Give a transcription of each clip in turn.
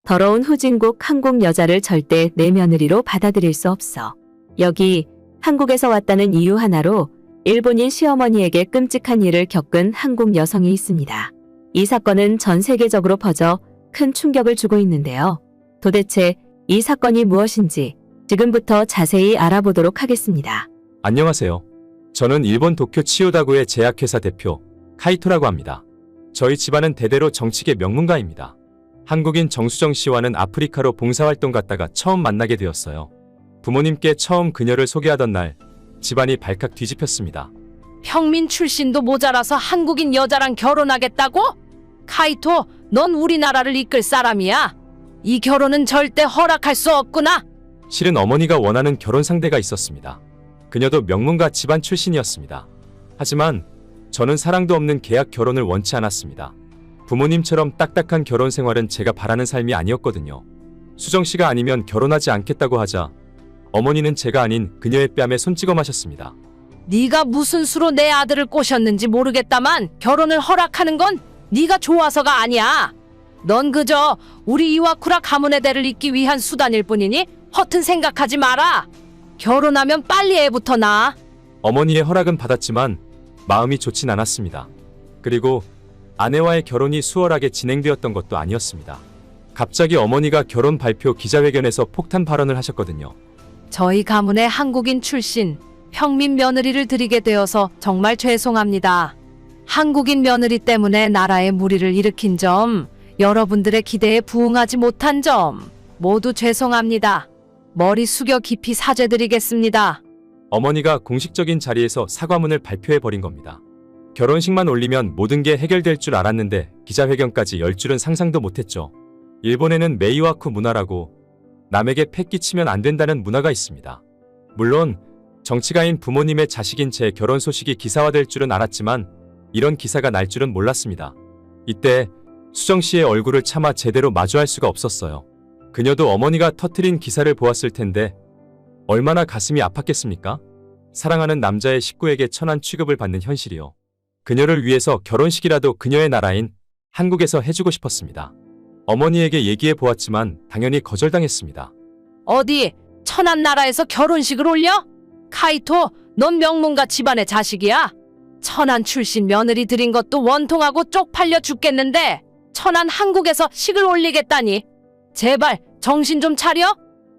더러운 후진국 한국 여자를 절대 내 며느리로 받아들일 수 없어. 여기 한국에서 왔다는 이유 하나로 일본인 시어머니에게 끔찍한 일을 겪은 한국 여성이 있습니다. 이 사건은 전 세계적으로 퍼져 큰 충격을 주고 있는데요. 도대체 이 사건이 무엇인지 지금부터 자세히 알아보도록 하겠습니다. 안녕하세요. 저는 일본 도쿄 치요다구의 제약회사 대표 카이토라고 합니다. 저희 집안은 대대로 정치계 명문가입니다. 한국인 정수정 씨와는 아프리카로 봉사활동 갔다가 처음 만나게 되었어요. 부모님께 처음 그녀를 소개하던 날 집안이 발칵 뒤집혔습니다. 평민 출신도 모자라서 한국인 여자랑 결혼하겠다고? 카이토, 넌 우리나라를 이끌 사람이야. 이 결혼은 절대 허락할 수 없구나. 실은 어머니가 원하는 결혼 상대가 있었습니다. 그녀도 명문가 집안 출신이었습니다. 하지만 저는 사랑도 없는 계약 결혼을 원치 않았습니다. 부모님처럼 딱딱한 결혼 생활은 제가 바라는 삶이 아니었거든요. 수정 씨가 아니면 결혼하지 않겠다고 하자 어머니는 제가 아닌 그녀의 뺨에 손 찍어 마셨습니다. 네가 무슨 수로 내 아들을 꼬셨는지 모르겠다만 결혼을 허락하는 건 네가 좋아서가 아니야. 넌 그저 우리 이와쿠라 가문의 대를 잇기 위한 수단일 뿐이니 허튼 생각하지 마라. 결혼하면 빨리 애부터 낳아. 어머니의 허락은 받았지만 마음이 좋진 않았습니다. 그리고 아내와의 결혼이 수월하게 진행되었던 것도 아니었습니다. 갑자기 어머니가 결혼 발표 기자회견에서 폭탄 발언을 하셨거든요. 저희 가문의 한국인 출신 평민 며느리를 드리게 되어서 정말 죄송합니다. 한국인 며느리 때문에 나라에 무리를 일으킨 점, 여러분들의 기대에 부응하지 못한 점 모두 죄송합니다. 머리 숙여 깊이 사죄드리겠습니다. 어머니가 공식적인 자리에서 사과문을 발표해버린 겁니다. 결혼식만 올리면 모든 게 해결될 줄 알았는데 기자회견까지 열 줄은 상상도 못했죠. 일본에는 메이와쿠 문화라고 남에게 패 끼치면 안 된다는 문화가 있습니다. 물론 정치가인 부모님의 자식인 제 결혼 소식이 기사화될 줄은 알았지만 이런 기사가 날 줄은 몰랐습니다. 이때 수정 씨의 얼굴을 차마 제대로 마주할 수가 없었어요. 그녀도 어머니가 터뜨린 기사를 보았을 텐데 얼마나 가슴이 아팠겠습니까? 사랑하는 남자의 식구에게 천한 취급을 받는 현실이요. 그녀를 위해서 결혼식이라도 그녀의 나라인 한국에서 해주고 싶었습니다. 어머니에게 얘기해 보았지만 당연히 거절당했습니다. 어디 천한 나라에서 결혼식을 올려? 카이토, 넌 명문가 집안의 자식이야. 천안 출신 며느리 들인 것도 원통하고 쪽팔려 죽겠는데 천안 한국에서 식을 올리겠다니. 제발 정신 좀 차려.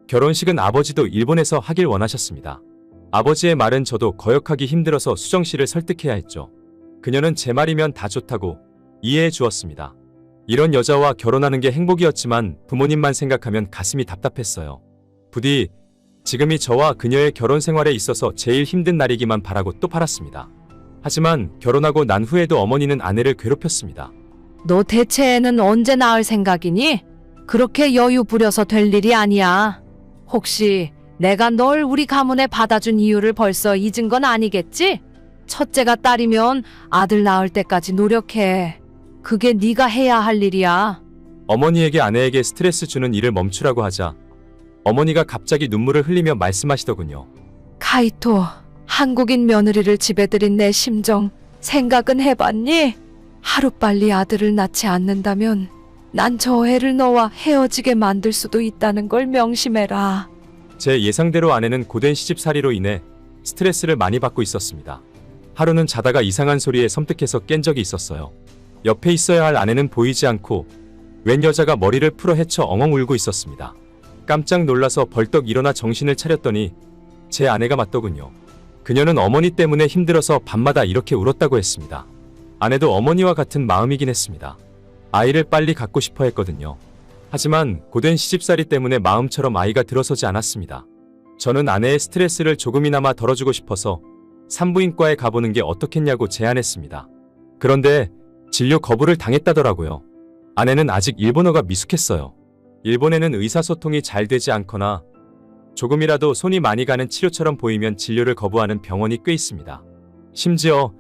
결혼식은 아버지도 일본에서 하길 원하셨습니다. 아버지의 말은 저도 거역하기 힘들어서 수정 씨를 설득해야 했죠. 그녀는 제 말이면 다 좋다고 이해해 주었습니다. 이런 여자와 결혼하는 게 행복이었지만 부모님만 생각하면 가슴이 답답했어요. 부디 지금이 저와 그녀의 결혼 생활에 있어서 제일 힘든 날이기만 바라고 또 팔았습니다. 하지만 결혼하고 난 후에도 어머니는 아내를 괴롭혔습니다. 너 대체 애는 언제 낳을 생각이니? 그렇게 여유 부려서 될 일이 아니야. 혹시 내가 널 우리 가문에 받아준 이유를 벌써 잊은 건 아니겠지? 첫째가 딸이면 아들 낳을 때까지 노력해. 그게 네가 해야 할 일이야. 어머니에게 아내에게 스트레스 주는 일을 멈추라고 하자 어머니가 갑자기 눈물을 흘리며 말씀하시더군요. 카이토, 한국인 며느리를 집에 들인 내 심정 생각은 해봤니? 하루빨리 아들을 낳지 않는다면 난 저 애를 너와 헤어지게 만들 수도 있다는 걸 명심해라. 제 예상대로 아내는 고된 시집살이로 인해 스트레스를 많이 받고 있었습니다. 하루는 자다가 이상한 소리에 섬뜩해서 깬 적이 있었어요. 옆에 있어야 할 아내는 보이지 않고 웬 여자가 머리를 풀어 헤쳐 엉엉 울고 있었습니다. 깜짝 놀라서 벌떡 일어나 정신을 차렸더니 제 아내가 맞더군요. 그녀는 어머니 때문에 힘들어서 밤마다 이렇게 울었다고 했습니다. 아내도 어머니와 같은 마음이긴 했습니다. 아이를 빨리 갖고 싶어 했거든요. 하지만 고된 시집살이 때문에 마음처럼 아이가 들어서지 않았습니다. 저는 아내의 스트레스를 조금이나마 덜어주고 싶어서 산부인과에 가보는 게 어떻겠냐고 제안했습니다. 그런데 진료 거부를 당했다더라고요. 아내는 아직 일본어가 미숙했어요. 일본에는 의사소통이 잘 되지 않거나 조금이라도 손이 많이 가는 치료처럼 보이면 진료를 거부하는 병원이 꽤 있습니다. 심지어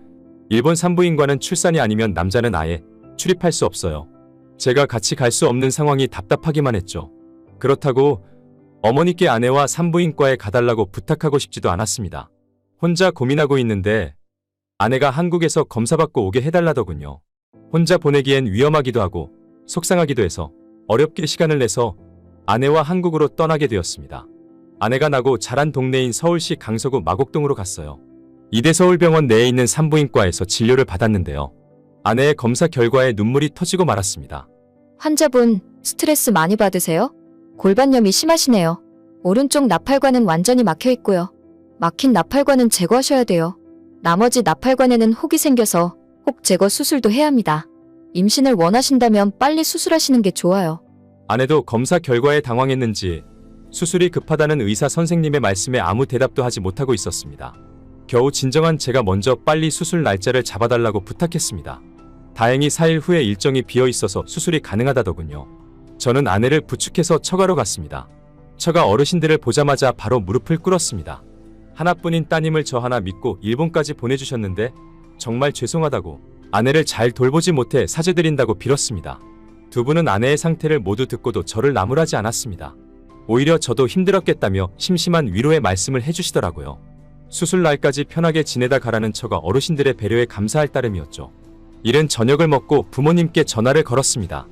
일본 산부인과는 출산이 아니면 남자는 아예 출입할 수 없어요. 제가 같이 갈 수 없는 상황이 답답하기만 했죠. 그렇다고 어머니께 아내와 산부인과에 가달라고 부탁하고 싶지도 않았습니다. 혼자 고민하고 있는데 아내가 한국에서 검사받고 오게 해달라더군요. 혼자 보내기엔 위험하기도 하고 속상하기도 해서 어렵게 시간을 내서 아내와 한국으로 떠나게 되었습니다. 아내가 나고 자란 동네인 서울시 강서구 마곡동으로 갔어요. 이대서울병원 내에 있는 산부인과에서 진료를 받았는데요. 아내의 검사 결과에 눈물이 터지고 말았습니다. 환자분, 스트레스 많이 받으세요? 골반염이 심하시네요. 오른쪽 나팔관은 완전히 막혀 있고요. 막힌 나팔관은 제거하셔야 돼요. 나머지 나팔관에는 혹이 생겨서 혹 제거 수술도 해야 합니다. 임신을 원하신다면 빨리 수술하시는 게 좋아요. 아내도 검사 결과에 당황했는지 수술이 급하다는 의사 선생님의 말씀에 아무 대답도 하지 못하고 있었습니다. 겨우 진정한 제가 먼저 빨리 수술 날짜를 잡아달라고 부탁했습니다. 다행히 4일 후에 일정이 비어 있어서 수술이 가능하다더군요. 저는 아내를 부축해서 처가로 갔습니다. 처가 어르신들을 보자마자 바로 무릎을 꿇었습니다. 하나뿐인 따님을 저 하나 믿고 일본까지 보내주셨는데 정말 죄송하다고, 아내를 잘 돌보지 못해 사죄드린다고 빌었습니다. 두 분은 아내의 상태를 모두 듣고도 저를 나무라지 않았습니다. 오히려 저도 힘들었겠다며 심심한 위로의 말씀을 해주시더라고요. 수술 날까지 편하게 지내다 가라는 처가 어르신들의 배려에 감사할 따름이었죠. 이른 저녁을 먹고 부모님께 전화를 걸었습니다.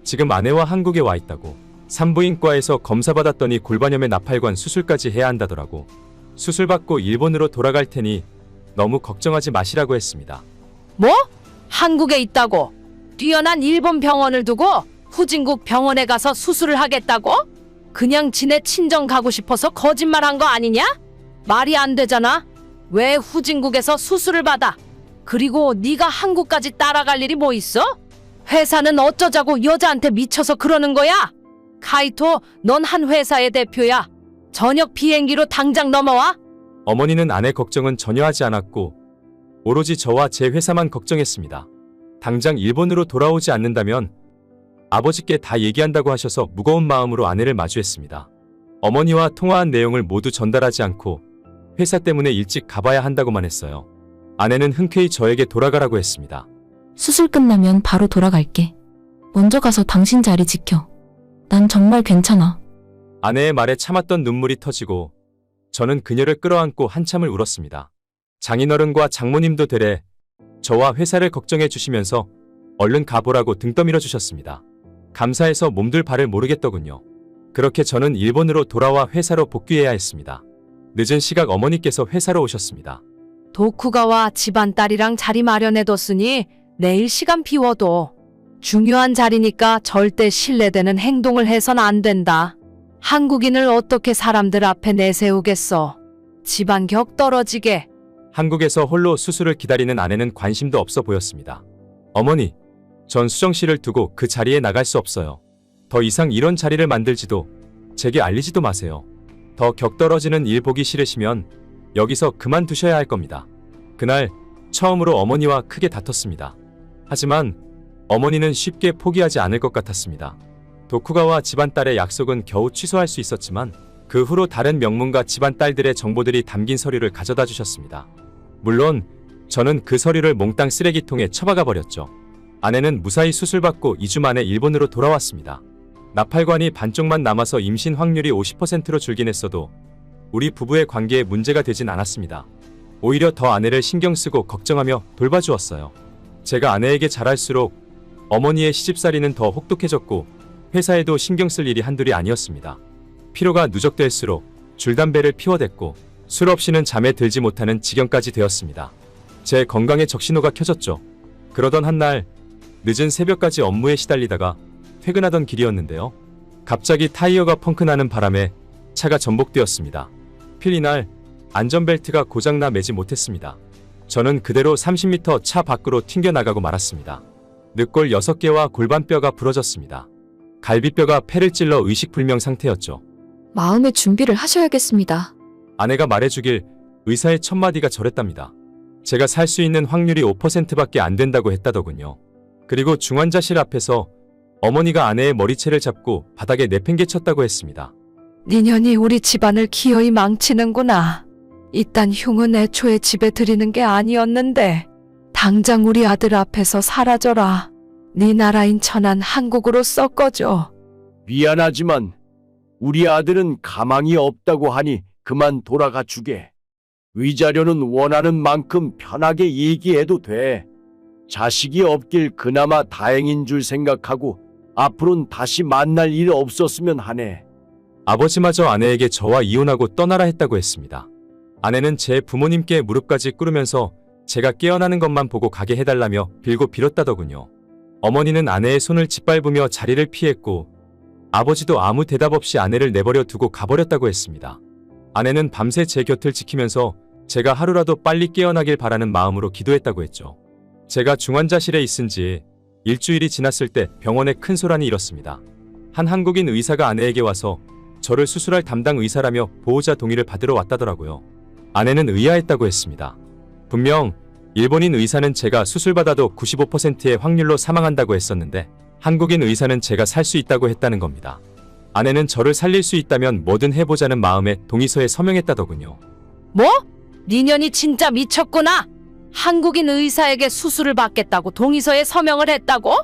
지금 아내와 한국에 와 있다고. 산부인과에서 검사받았더니 골반염의 나팔관 수술까지 해야 한다더라고. 수술받고 일본으로 돌아갈 테니 너무 걱정하지 마시라고 했습니다. 뭐? 한국에 있다고? 뛰어난 일본 병원을 두고 후진국 병원에 가서 수술을 하겠다고? 그냥 지네 친정 가고 싶어서 거짓말한 거 아니냐? 말이 안 되잖아. 왜 후진국에서 수술을 받아? 그리고 네가 한국까지 따라갈 일이 뭐 있어? 회사는 어쩌자고 여자한테 미쳐서 그러는 거야? 카이토, 넌 한 회사의 대표야. 저녁 비행기로 당장 넘어와. 어머니는 아내 걱정은 전혀 하지 않았고 오로지 저와 제 회사만 걱정했습니다. 당장 일본으로 돌아오지 않는다면 아버지께 다 얘기한다고 하셔서 무거운 마음으로 아내를 마주했습니다. 어머니와 통화한 내용을 모두 전달하지 않고 회사 때문에 일찍 가봐야 한다고만 했어요. 아내는 흔쾌히 저에게 돌아가라고 했습니다. 수술 끝나면 바로 돌아갈게. 먼저 가서 당신 자리 지켜. 난 정말 괜찮아. 아내의 말에 참았던 눈물이 터지고 저는 그녀를 끌어안고 한참을 울었습니다. 장인어른과 장모님도 되레 저와 회사를 걱정해 주시면서 얼른 가보라고 등 떠밀어 주셨습니다. 감사해서 몸둘 바를 모르겠더군요. 그렇게 저는 일본으로 돌아와 회사로 복귀해야 했습니다. 늦은 시각 어머니께서 회사로 오셨습니다. 도쿠가와 집안딸이랑 자리 마련해뒀으니 내일 시간 비워도. 중요한 자리니까 절대 신뢰되는 행동을 해선 안 된다. 한국인을 어떻게 사람들 앞에 내세우겠어. 집안 격 떨어지게. 한국에서 홀로 수술을 기다리는 아내는 관심도 없어 보였습니다. 어머니, 전 수정 씨를 두고 그 자리에 나갈 수 없어요. 더 이상 이런 자리를 만들지도 제게 알리지도 마세요. 더 격 떨어지는 일 보기 싫으시면 여기서 그만두셔야 할 겁니다. 그날 처음으로 어머니와 크게 다퉜습니다. 하지만 어머니는 쉽게 포기하지 않을 것 같았습니다. 도쿠가와 집안딸의 약속은 겨우 취소할 수 있었지만 그 후로 다른 명문가 집안딸들의 정보들이 담긴 서류를 가져다 주셨습니다. 물론 저는 그 서류를 몽땅 쓰레기통에 처박아 버렸죠. 아내는 무사히 수술받고 2주 만에 일본으로 돌아왔습니다. 나팔관이 반쪽만 남아서 임신 확률이 50%로 줄긴 했어도 우리 부부의 관계에 문제가 되진 않았습니다. 오히려 더 아내를 신경 쓰고 걱정하며 돌봐주었어요. 제가 아내에게 잘할수록 어머니의 시집살이는 더 혹독해졌고 회사에도 신경 쓸 일이 한둘이 아니었습니다. 피로가 누적될수록 줄담배를 피워댔고 술 없이는 잠에 들지 못하는 지경까지 되었습니다. 제 건강에 적신호가 켜졌죠. 그러던 한날 늦은 새벽까지 업무에 시달리다가 퇴근하던 길이었는데요. 갑자기 타이어가 펑크나는 바람에 차가 전복되었습니다. 필 이날 안전벨트가 고장나 매지 못했습니다. 저는 그대로 30m 차 밖으로 튕겨나가고 말았습니다. 늑골 6개와 골반뼈가 부러졌습니다. 갈비뼈가 폐를 찔러 의식불명 상태였죠. 마음의 준비를 하셔야겠습니다. 아내가 말해주길 의사의 첫마디가 저랬답니다. 제가 살 수 있는 확률이 5%밖에 안 된다고 했다더군요. 그리고 중환자실 앞에서 어머니가 아내의 머리채를 잡고 바닥에 내팽개쳤다고 했습니다. 니년이 우리 집안을 기어이 망치는구나. 이딴 흉은 애초에 집에 들이는 게 아니었는데 당장 우리 아들 앞에서 사라져라. 네 나라인 천안 한국으로 썩어져. 미안하지만 우리 아들은 가망이 없다고 하니 그만 돌아가 주게. 위자료는 원하는 만큼 편하게 얘기해도 돼. 자식이 없길 그나마 다행인 줄 생각하고 앞으로는 다시 만날 일 없었으면 하네. 아버지마저 아내에게 저와 이혼하고 떠나라 했다고 했습니다. 아내는 제 부모님께 무릎까지 꿇으면서 제가 깨어나는 것만 보고 가게 해달라며 빌고 빌었다더군요. 어머니는 아내의 손을 짓밟으며 자리를 피했고 아버지도 아무 대답 없이 아내를 내버려 두고 가버렸다고 했습니다. 아내는 밤새 제 곁을 지키면서 제가 하루라도 빨리 깨어나길 바라는 마음으로 기도했다고 했죠. 제가 중환자실에 있은 지 일주일이 지났을 때 병원에 큰 소란이 일었습니다. 한 한국인 의사가 아내에게 와서 저를 수술할 담당 의사라며 보호자 동의를 받으러 왔다더라고요. 아내는 의아했다고 했습니다. 분명 일본인 의사는 제가 수술받아도 95%의 확률로 사망한다고 했었는데 한국인 의사는 제가 살 수 있다고 했다는 겁니다. 아내는 저를 살릴 수 있다면 뭐든 해보자는 마음에 동의서에 서명했다더군요. 뭐? 니년이 진짜 미쳤구나. 한국인 의사에게 수술을 받겠다고 동의서에 서명을 했다고?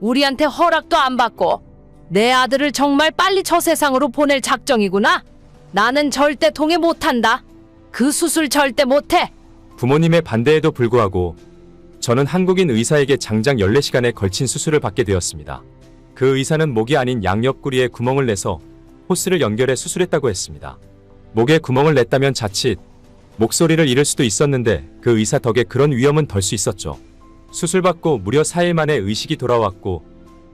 우리한테 허락도 안 받고 내 아들을 정말 빨리 저 세상으로 보낼 작정이구나. 나는 절대 동의 못한다. 그 수술 절대 못해. 부모님의 반대에도 불구하고 저는 한국인 의사에게 장장 14시간에 걸친 수술을 받게 되었습니다. 그 의사는 목이 아닌 양옆구리에 구멍을 내서 호스를 연결해 수술했다고 했습니다. 목에 구멍을 냈다면 자칫 목소리를 잃을 수도 있었는데 그 의사 덕에 그런 위험은 덜 수 있었죠. 수술받고 무려 4일 만에 의식이 돌아왔고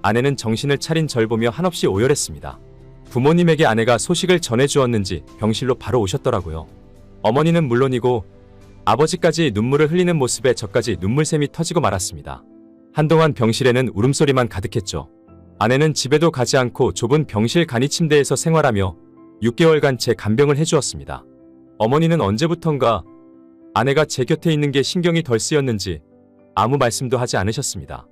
아내는 정신을 차린 절 보며 한없이 오열했습니다. 부모님에게 아내가 소식을 전해주었는지 병실로 바로 오셨더라고요. 어머니는 물론이고 아버지까지 눈물을 흘리는 모습에 저까지 눈물샘이 터지고 말았습니다. 한동안 병실에는 울음소리만 가득했죠. 아내는 집에도 가지 않고 좁은 병실 간이 침대에서 생활하며 6개월간 제 간병을 해주었습니다. 어머니는 언제부턴가 아내가 제 곁에 있는 게 신경이 덜 쓰였는지 아무 말씀도 하지 않으셨습니다.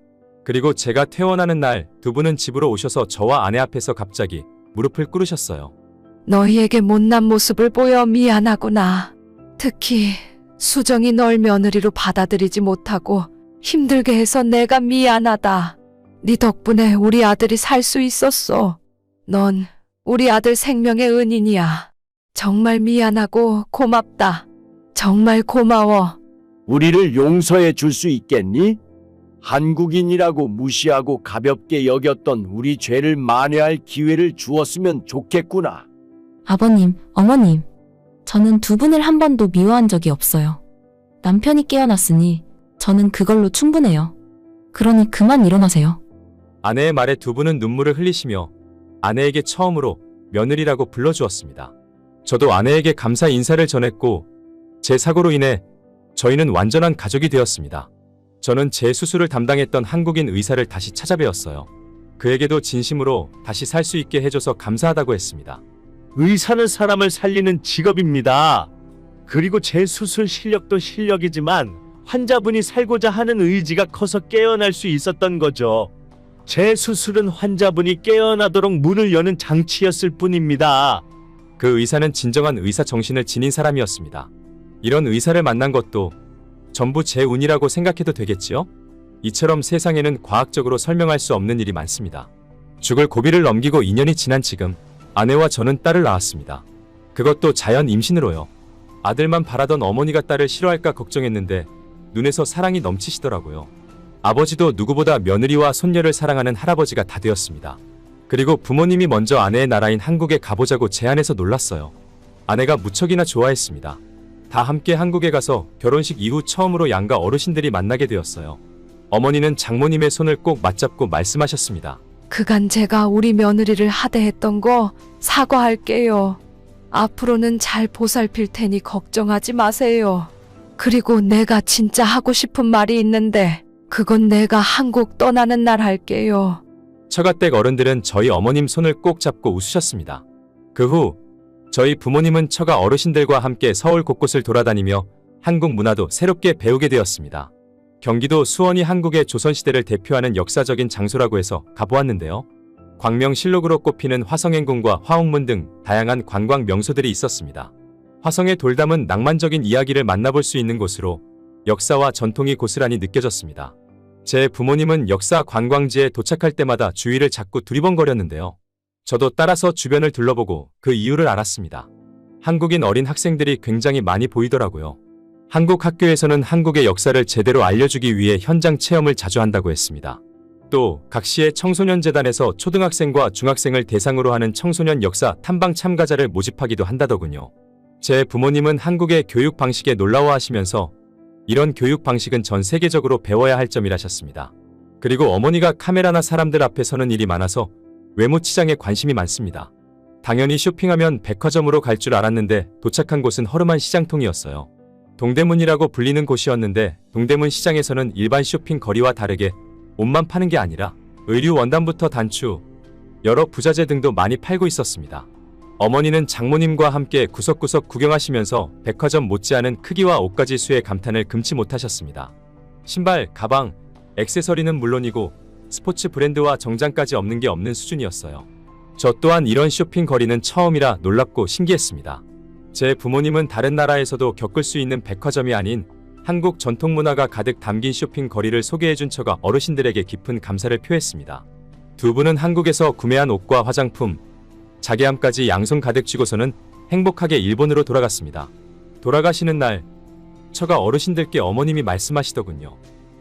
그리고 제가 퇴원하는 날 두 분은 집으로 오셔서 저와 아내 앞에서 갑자기 무릎을 꿇으셨어요. 너희에게 못난 모습을 보여 미안하구나. 특히 수정이 널 며느리로 받아들이지 못하고 힘들게 해서 내가 미안하다. 네 덕분에 우리 아들이 살 수 있었어. 넌 우리 아들 생명의 은인이야. 정말 미안하고 고맙다. 정말 고마워. 우리를 용서해 줄 수 있겠니? 한국인이라고 무시하고 가볍게 여겼던 우리 죄를 만회할 기회를 주었으면 좋겠구나. 아버님, 어머님, 저는 두 분을 한 번도 미워한 적이 없어요. 남편이 깨어났으니 저는 그걸로 충분해요. 그러니 그만 일어나세요. 아내의 말에 두 분은 눈물을 흘리시며 아내에게 처음으로 며느리라고 불러주었습니다. 저도 아내에게 감사 인사를 전했고 제 사고로 인해 저희는 완전한 가족이 되었습니다. 저는 제 수술을 담당했던 한국인 의사를 다시 찾아뵈었어요. 그에게도 진심으로 다시 살 수 있게 해줘서 감사하다고 했습니다. 의사는 사람을 살리는 직업입니다. 그리고 제 수술 실력도 실력이지만 환자분이 살고자 하는 의지가 커서 깨어날 수 있었던 거죠. 제 수술은 환자분이 깨어나도록 문을 여는 장치였을 뿐입니다. 그 의사는 진정한 의사 정신을 지닌 사람이었습니다. 이런 의사를 만난 것도 전부 제 운이라고 생각해도 되겠지요? 이처럼 세상에는 과학적으로 설명할 수 없는 일이 많습니다. 죽을 고비를 넘기고 2년이 지난 지금 아내와 저는 딸을 낳았습니다. 그것도 자연 임신으로요. 아들만 바라던 어머니가 딸을 싫어할까 걱정했는데 눈에서 사랑이 넘치시더라고요. 아버지도 누구보다 며느리와 손녀를 사랑하는 할아버지가 다 되었습니다. 그리고 부모님이 먼저 아내의 나라인 한국에 가보자고 제안해서 놀랐어요. 아내가 무척이나 좋아했습니다. 다 함께 한국에 가서 결혼식 이후 처음으로 양가 어르신들이 만나게 되었어요. 어머니는 장모님의 손을 꼭 맞잡고 말씀하셨습니다. 그간 제가 우리 며느리를 하대했던 거 사과할게요. 앞으로는 잘 보살필 테니 걱정하지 마세요. 그리고 내가 진짜 하고 싶은 말이 있는데 그건 내가 한국 떠나는 날 할게요. 처가댁 어른들은 저희 어머님 손을 꼭 잡고 웃으셨습니다. 그 후 저희 부모님은 처가 어르신들과 함께 서울 곳곳을 돌아다니며 한국 문화도 새롭게 배우게 되었습니다. 경기도 수원이 한국의 조선시대를 대표하는 역사적인 장소라고 해서 가보았는데요. 광명실록으로 꼽히는 화성행궁과 화옥문 등 다양한 관광 명소들이 있었습니다. 화성의 돌담은 낭만적인 이야기를 만나볼 수 있는 곳으로 역사와 전통이 고스란히 느껴졌습니다. 제 부모님은 역사 관광지에 도착할 때마다 주위를 자꾸 두리번거렸는데요. 저도 따라서 주변을 둘러보고 그 이유를 알았습니다. 한국인 어린 학생들이 굉장히 많이 보이더라고요. 한국 학교에서는 한국의 역사를 제대로 알려주기 위해 현장 체험을 자주 한다고 했습니다. 또 각 시의 청소년재단에서 초등학생과 중학생을 대상으로 하는 청소년 역사 탐방 참가자를 모집하기도 한다더군요. 제 부모님은 한국의 교육 방식에 놀라워하시면서 이런 교육 방식은 전 세계적으로 배워야 할 점이라셨습니다. 그리고 어머니가 카메라나 사람들 앞에 서는 일이 많아서 외모 치장에 관심이 많습니다. 당연히 쇼핑하면 백화점으로 갈 줄 알았는데 도착한 곳은 허름한 시장통이었어요. 동대문이라고 불리는 곳이었는데 동대문 시장에서는 일반 쇼핑 거리와 다르게 옷만 파는 게 아니라 의류 원단부터 단추, 여러 부자재 등도 많이 팔고 있었습니다. 어머니는 장모님과 함께 구석구석 구경하시면서 백화점 못지않은 크기와 옷가지 수에 감탄을 금치 못하셨습니다. 신발, 가방, 액세서리는 물론이고 스포츠 브랜드와 정장까지 없는 게 없는 수준이었어요. 저 또한 이런 쇼핑 거리는 처음이라 놀랍고 신기했습니다. 제 부모님은 다른 나라에서도 겪을 수 있는 백화점이 아닌 한국 전통 문화가 가득 담긴 쇼핑 거리를 소개해준 처가 어르신들에게 깊은 감사를 표했습니다. 두 분은 한국에서 구매한 옷과 화장품, 자개함까지 양손 가득 쥐고서는 행복하게 일본으로 돌아갔습니다. 돌아가시는 날, 처가 어르신들께 어머님이 말씀하시더군요.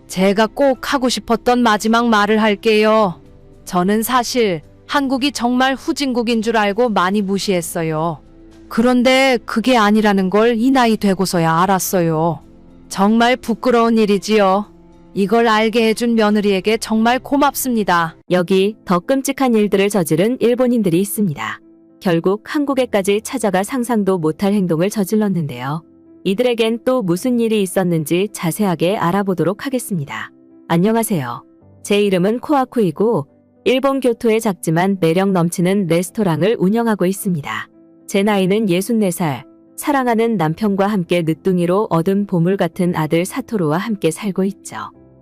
제가 꼭 하고 싶었던 마지막 말을 할게요. 저는 사실 한국이 정말 후진국인 줄 알고 많이 무시했어요. 그런데 그게 아니라는 걸 이 나이 되고서야 알았어요. 정말 부끄러운 일이지요. 이걸 알게 해준 며느리에게 정말 고맙습니다. 여기 더 끔찍한 일들을 저지른 일본인들이 있습니다. 결국 한국에까지 찾아가 상상도 못할 행동을 저질렀는데요. 이들에겐 또 무슨 일이 있었는지 자세하게 알아보도록 하겠습니다. 안녕하세요. 제 이름은 코아쿠이고 일본 교토의 작지만 매력 넘치는 레스토랑을 운영하고 있습니다. 제 나이는 64살, 사랑하는 남편과 함께 늦둥이로 얻은 보물 같은 아들 사토루와 함께 살고 있죠.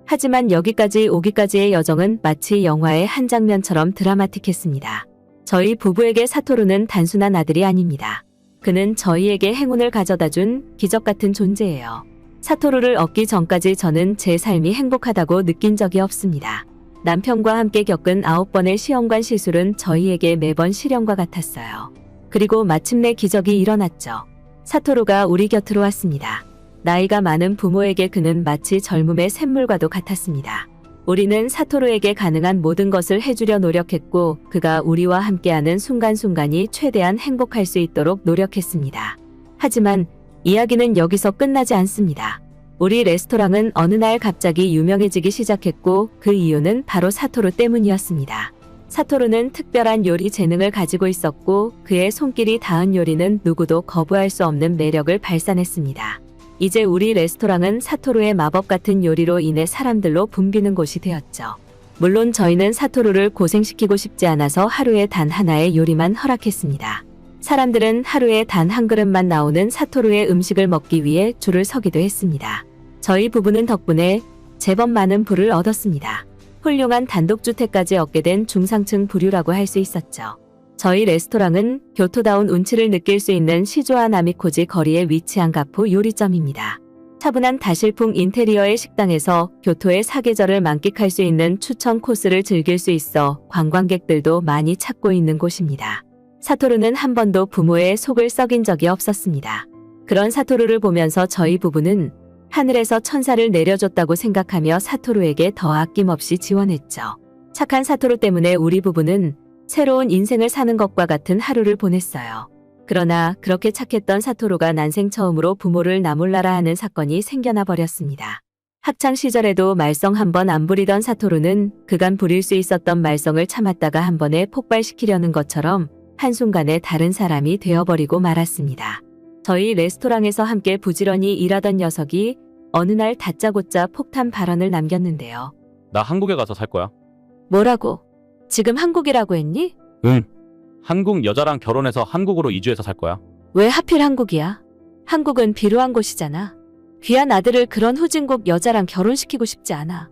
하지만 여기까지 오기까지의 여정은 마치 영화의 한 장면처럼 드라마틱했습니다. 저희 부부에게 사토루는 단순한 아들이 아닙니다. 그는 저희에게 행운을 가져다 준 기적 같은 존재예요. 사토루를 얻기 전까지 저는 제 삶이 행복하다고 느낀 적이 없습니다. 남편과 함께 겪은 9번의 시험관 시술은 저희에게 매번 시련과 같았어요. 그리고 마침내 기적이 일어났죠. 사토루가 우리 곁으로 왔습니다. 나이가 많은 부모에게 그는 마치 젊음의 샘물과도 같았습니다. 우리는 사토루에게 가능한 모든 것을 해주려 노력했고 그가 우리와 함께하는 순간순간이 최대한 행복할 수 있도록 노력했습니다. 하지만 이야기는 여기서 끝나지 않습니다. 우리 레스토랑은 어느 날 갑자기 유명해지기 시작했고 그 이유는 바로 사토루 때문이었습니다. 사토루는 특별한 요리 재능을 가지고 있었고 그의 손길이 닿은 요리는 누구도 거부할 수 없는 매력을 발산했습니다. 이제 우리 레스토랑은 사토루의 마법 같은 요리로 인해 사람들로 붐비는 곳이 되었죠. 물론 저희는 사토루를 고생시키고 싶지 않아서 하루에 단 하나의 요리만 허락했습니다. 사람들은 하루에 단 한 그릇만 나오는 사토루의 음식을 먹기 위해 줄을 서기도 했습니다. 저희 부부는 덕분에 제법 많은 부를 얻었습니다. 훌륭한 단독주택까지 얻게 된 중상층 부류라고 할 수 있었죠. 저희 레스토랑은 교토다운 운치를 느낄 수 있는 시조아 나미코지 거리에 위치한 가포 요리점입니다. 차분한 다실풍 인테리어의 식당에서 교토의 사계절을 만끽할 수 있는 추천 코스를 즐길 수 있어 관광객들도 많이 찾고 있는 곳입니다. 사토루는 한 번도 부모의 속을 썩인 적이 없었습니다. 그런 사토루를 보면서 저희 부부는 하늘에서 천사를 내려줬다고 생각하며 사토루에게 더 아낌없이 지원했죠. 착한 사토루 때문에 우리 부부는 새로운 인생을 사는 것과 같은 하루를 보냈어요. 그러나 그렇게 착했던 사토루가 난생 처음으로 부모를 나몰라라 하는 사건이 생겨나 버렸습니다. 학창 시절에도 말썽 한 번 안 부리던 사토루는 그간 부릴 수 있었던 말썽을 참았다가 한 번에 폭발시키려는 것처럼 한순간에 다른 사람이 되어버리고 말았습니다. 저희 레스토랑에서 함께 부지런히 일하던 녀석이 어느 날 다짜고짜 폭탄 발언을 남겼는데요. 나 한국에 가서 살 거야. 뭐라고? 지금 한국이라고 했니? 응. 한국 여자랑 결혼해서 한국으로 이주해서 살 거야. 왜 하필 한국이야? 한국은 비루한 곳이잖아. 귀한 아들을 그런 후진국 여자랑 결혼시키고 싶지 않아.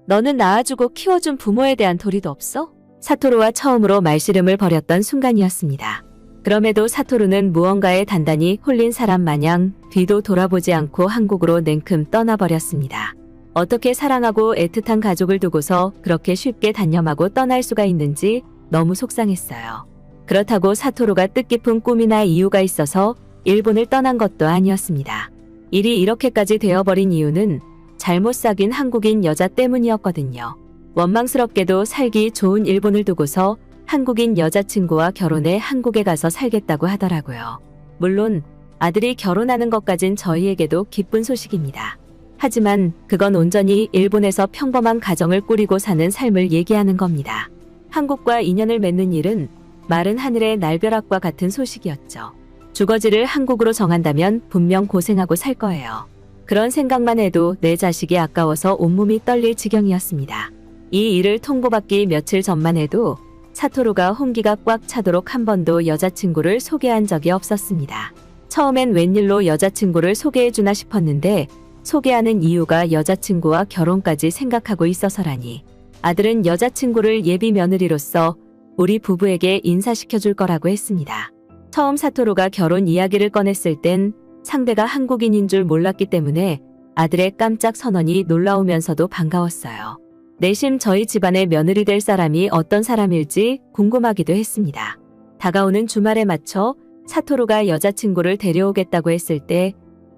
너는 낳아주고 키워준 부모에 대한 도리도 없어? 사토루와 처음으로 말씨름을 벌였던 순간이었습니다. 그럼에도 사토루는 무언가에 단단히 홀린 사람 마냥 뒤도 돌아보지 않고 한국으로 냉큼 떠나버렸습니다. 어떻게 사랑하고 애틋한 가족을 두고서 그렇게 쉽게 단념하고 떠날 수가 있는지 너무 속상했어요. 그렇다고 사토루가 뜻깊은 꿈이나 이유가 있어서 일본을 떠난 것도 아니었습니다. 일이 이렇게까지 되어버린 이유는 잘못 사귄 한국인 여자 때문이었거든요. 원망스럽게도 살기 좋은 일본을 두고서 한국인 여자친구와 결혼해 한국에 가서 살겠다고 하더라고요. 물론 아들이 결혼하는 것까진 저희에게도 기쁜 소식입니다. 하지만 그건 온전히 일본에서 평범한 가정을 꾸리고 사는 삶을 얘기하는 겁니다. 한국과 인연을 맺는 일은 마른 하늘의 날벼락과 같은 소식이었죠. 주거지를 한국으로 정한다면 분명 고생하고 살 거예요. 그런 생각만 해도 내 자식이 아까워서 온몸이 떨릴 지경이었습니다. 이 일을 통보받기 며칠 전만 해도 사토루가 홍기가 꽉 차도록 한 번도 여자친구를 소개한 적이 없었습니다. 처음엔 웬일로 여자친구를 소개해주나 싶었는데 소개하는 이유가 여자친구와 결혼까지 생각하고 있어서라니. 아들은 여자친구를 예비 며느리로서 우리 부부에게 인사시켜줄 거라고 했습니다. 처음 사토루가 결혼 이야기를 꺼냈을 땐 상대가 한국인인 줄 몰랐기 때문에 아들의 깜짝 선언이 놀라우면서도 반가웠어요. 내심 저희 집안의 며느리 될 사람이 어떤 사람일지 궁금하기도 했습니다. 다가오는 주말에 맞춰 사토루가 여자친구를 데려오겠다고 했을 때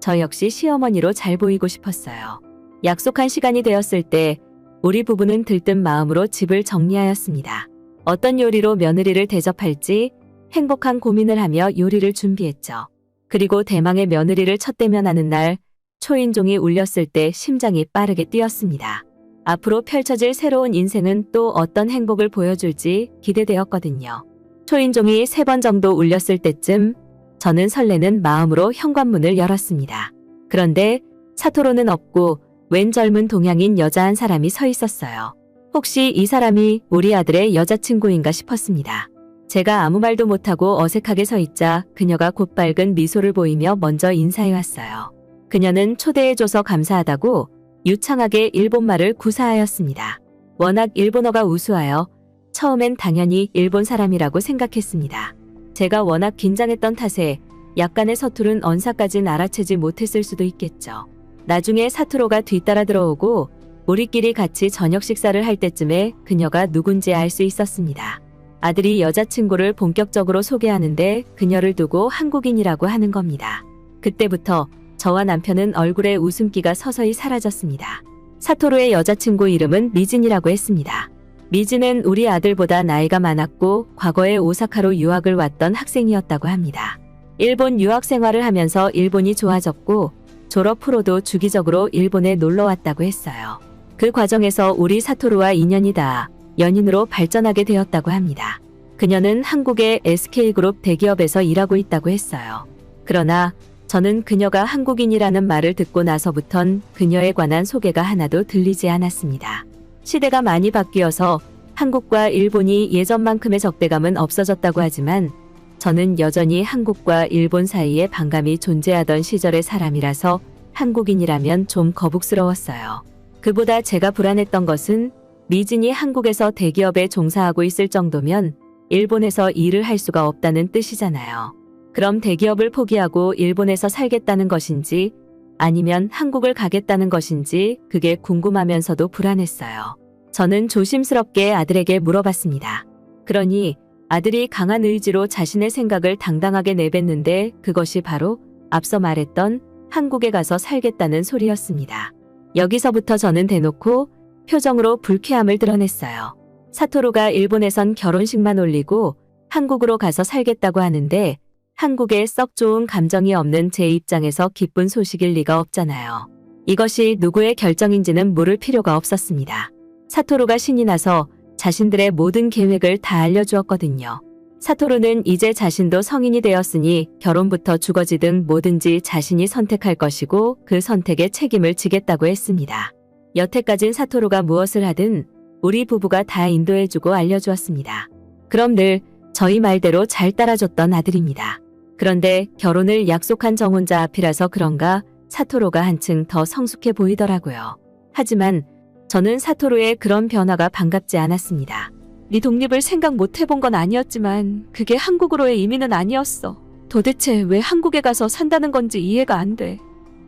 저 역시 시어머니로 잘 보이고 싶었어요. 약속한 시간이 되었을 때 우리 부부는 들뜬 마음으로 집을 정리하였습니다. 어떤 요리로 며느리를 대접할지 행복한 고민을 하며 요리를 준비했죠. 그리고 대망의 며느리를 첫 대면하는 날 초인종이 울렸을 때 심장이 빠르게 뛰었습니다. 앞으로 펼쳐질 새로운 인생은 또 어떤 행복을 보여줄지 기대되었거든요. 초인종이 3번 정도 울렸을 때쯤 저는 설레는 마음으로 현관문을 열었습니다. 그런데 사토로는 없고 웬 젊은 동양인 여자 한 사람이 서 있었어요. 혹시 이 사람이 우리 아들의 여자친구인가 싶었습니다. 제가 아무 말도 못하고 어색하게 서 있자 그녀가 곧밝은 미소를 보이며 먼저 인사해왔어요. 그녀는 초대해줘서 감사하다고 유창하게 일본말을 구사하였습니다. 워낙 일본어가 우수하여 처음엔 당연히 일본 사람이라고 생각했습니다. 제가 워낙 긴장했던 탓에 약간의 서투른 언사까진 알아채지 못했을 수도 있겠죠. 나중에 사토로가 뒤따라 들어오고 우리끼리 같이 저녁 식사를 할 때쯤에 그녀가 누군지 알 수 있었습니다. 아들이 여자친구를 본격적으로 소개하는데 그녀를 두고 한국인이라고 하는 겁니다. 그때부터 저와 남편은 얼굴에 웃음기가 서서히 사라졌습니다. 사토루의 여자친구 이름은 미진이라고 했습니다. 미진은 우리 아들보다 나이가 많았고 과거에 오사카로 유학을 왔던 학생이었다고 합니다. 일본 유학 생활을 하면서 일본이 좋아졌고 졸업 후로도 주기적으로 일본에 놀러 왔다고 했어요. 그 과정에서 우리 사토루와 인연이 닿아 연인으로 발전하게 되었다고 합니다. 그녀는 한국의 SK그룹 대기업에서 일하고 있다고 했어요. 그러나 저는 그녀가 한국인이라는 말을 듣고 나서부턴 그녀에 관한 소개가 하나도 들리지 않았습니다. 시대가 많이 바뀌어서 한국과 일본이 예전만큼의 적대감은 없어졌다고 하지만 저는 여전히 한국과 일본 사이에 반감이 존재하던 시절의 사람이라서 한국인이라면 좀 거북스러웠어요. 그보다 제가 불안했던 것은 미진이 한국에서 대기업에 종사하고 있을 정도면 일본에서 일을 할 수가 없다는 뜻이잖아요. 그럼 대기업을 포기하고 일본에서 살겠다는 것인지 아니면 한국을 가겠다는 것인지 그게 궁금하면서도 불안했어요. 저는 조심스럽게 아들에게 물어봤습니다. 그러니 아들이 강한 의지로 자신의 생각을 당당하게 내뱉는데 그것이 바로 앞서 말했던 한국에 가서 살겠다는 소리였습니다. 여기서부터 저는 대놓고 표정으로 불쾌함을 드러냈어요. 사토루가 일본에선 결혼식만 올리고 한국으로 가서 살겠다고 하는데 한국에 썩 좋은 감정이 없는 제 입장에서 기쁜 소식일 리가 없잖아요. 이것이 누구의 결정인지는 물을 필요가 없었습니다. 사토루가 신이 나서 자신들의 모든 계획을 다 알려주었거든요. 사토루는 이제 자신도 성인이 되었으니 결혼부터 주거지든 뭐든지 자신이 선택할 것이고 그 선택에 책임을 지겠다고 했습니다. 여태까진 사토루가 무엇을 하든 우리 부부가 다 인도해주고 알려주었습니다. 그럼 늘 저희 말대로 잘 따라줬던 아들입니다. 그런데 결혼을 약속한 정혼자 앞이라서 그런가 사토루가 한층 더 성숙해 보이더라고요. 하지만 저는 사토루의 그런 변화가 반갑지 않았습니다. 네 독립을 생각 못 해본 건 아니었지만 그게 한국으로의 이민은 아니었어. 도대체 왜 한국에 가서 산다는 건지 이해가 안 돼.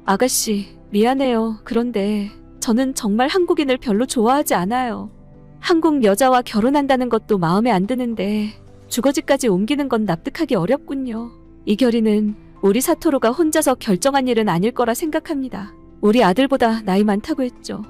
아가씨, 미안해요. 그런데 저는 정말 한국인을 별로 좋아하지 않아요. 한국 여자와 결혼한다는 것도 마음에 안 드는데 주거지까지 옮기는 건 납득하기 어렵군요. 이 결의는 우리 사토루가 혼자서 결정한 일은 아닐 거라 생각합니다. 우리 아들보다 나이 많다고 했죠.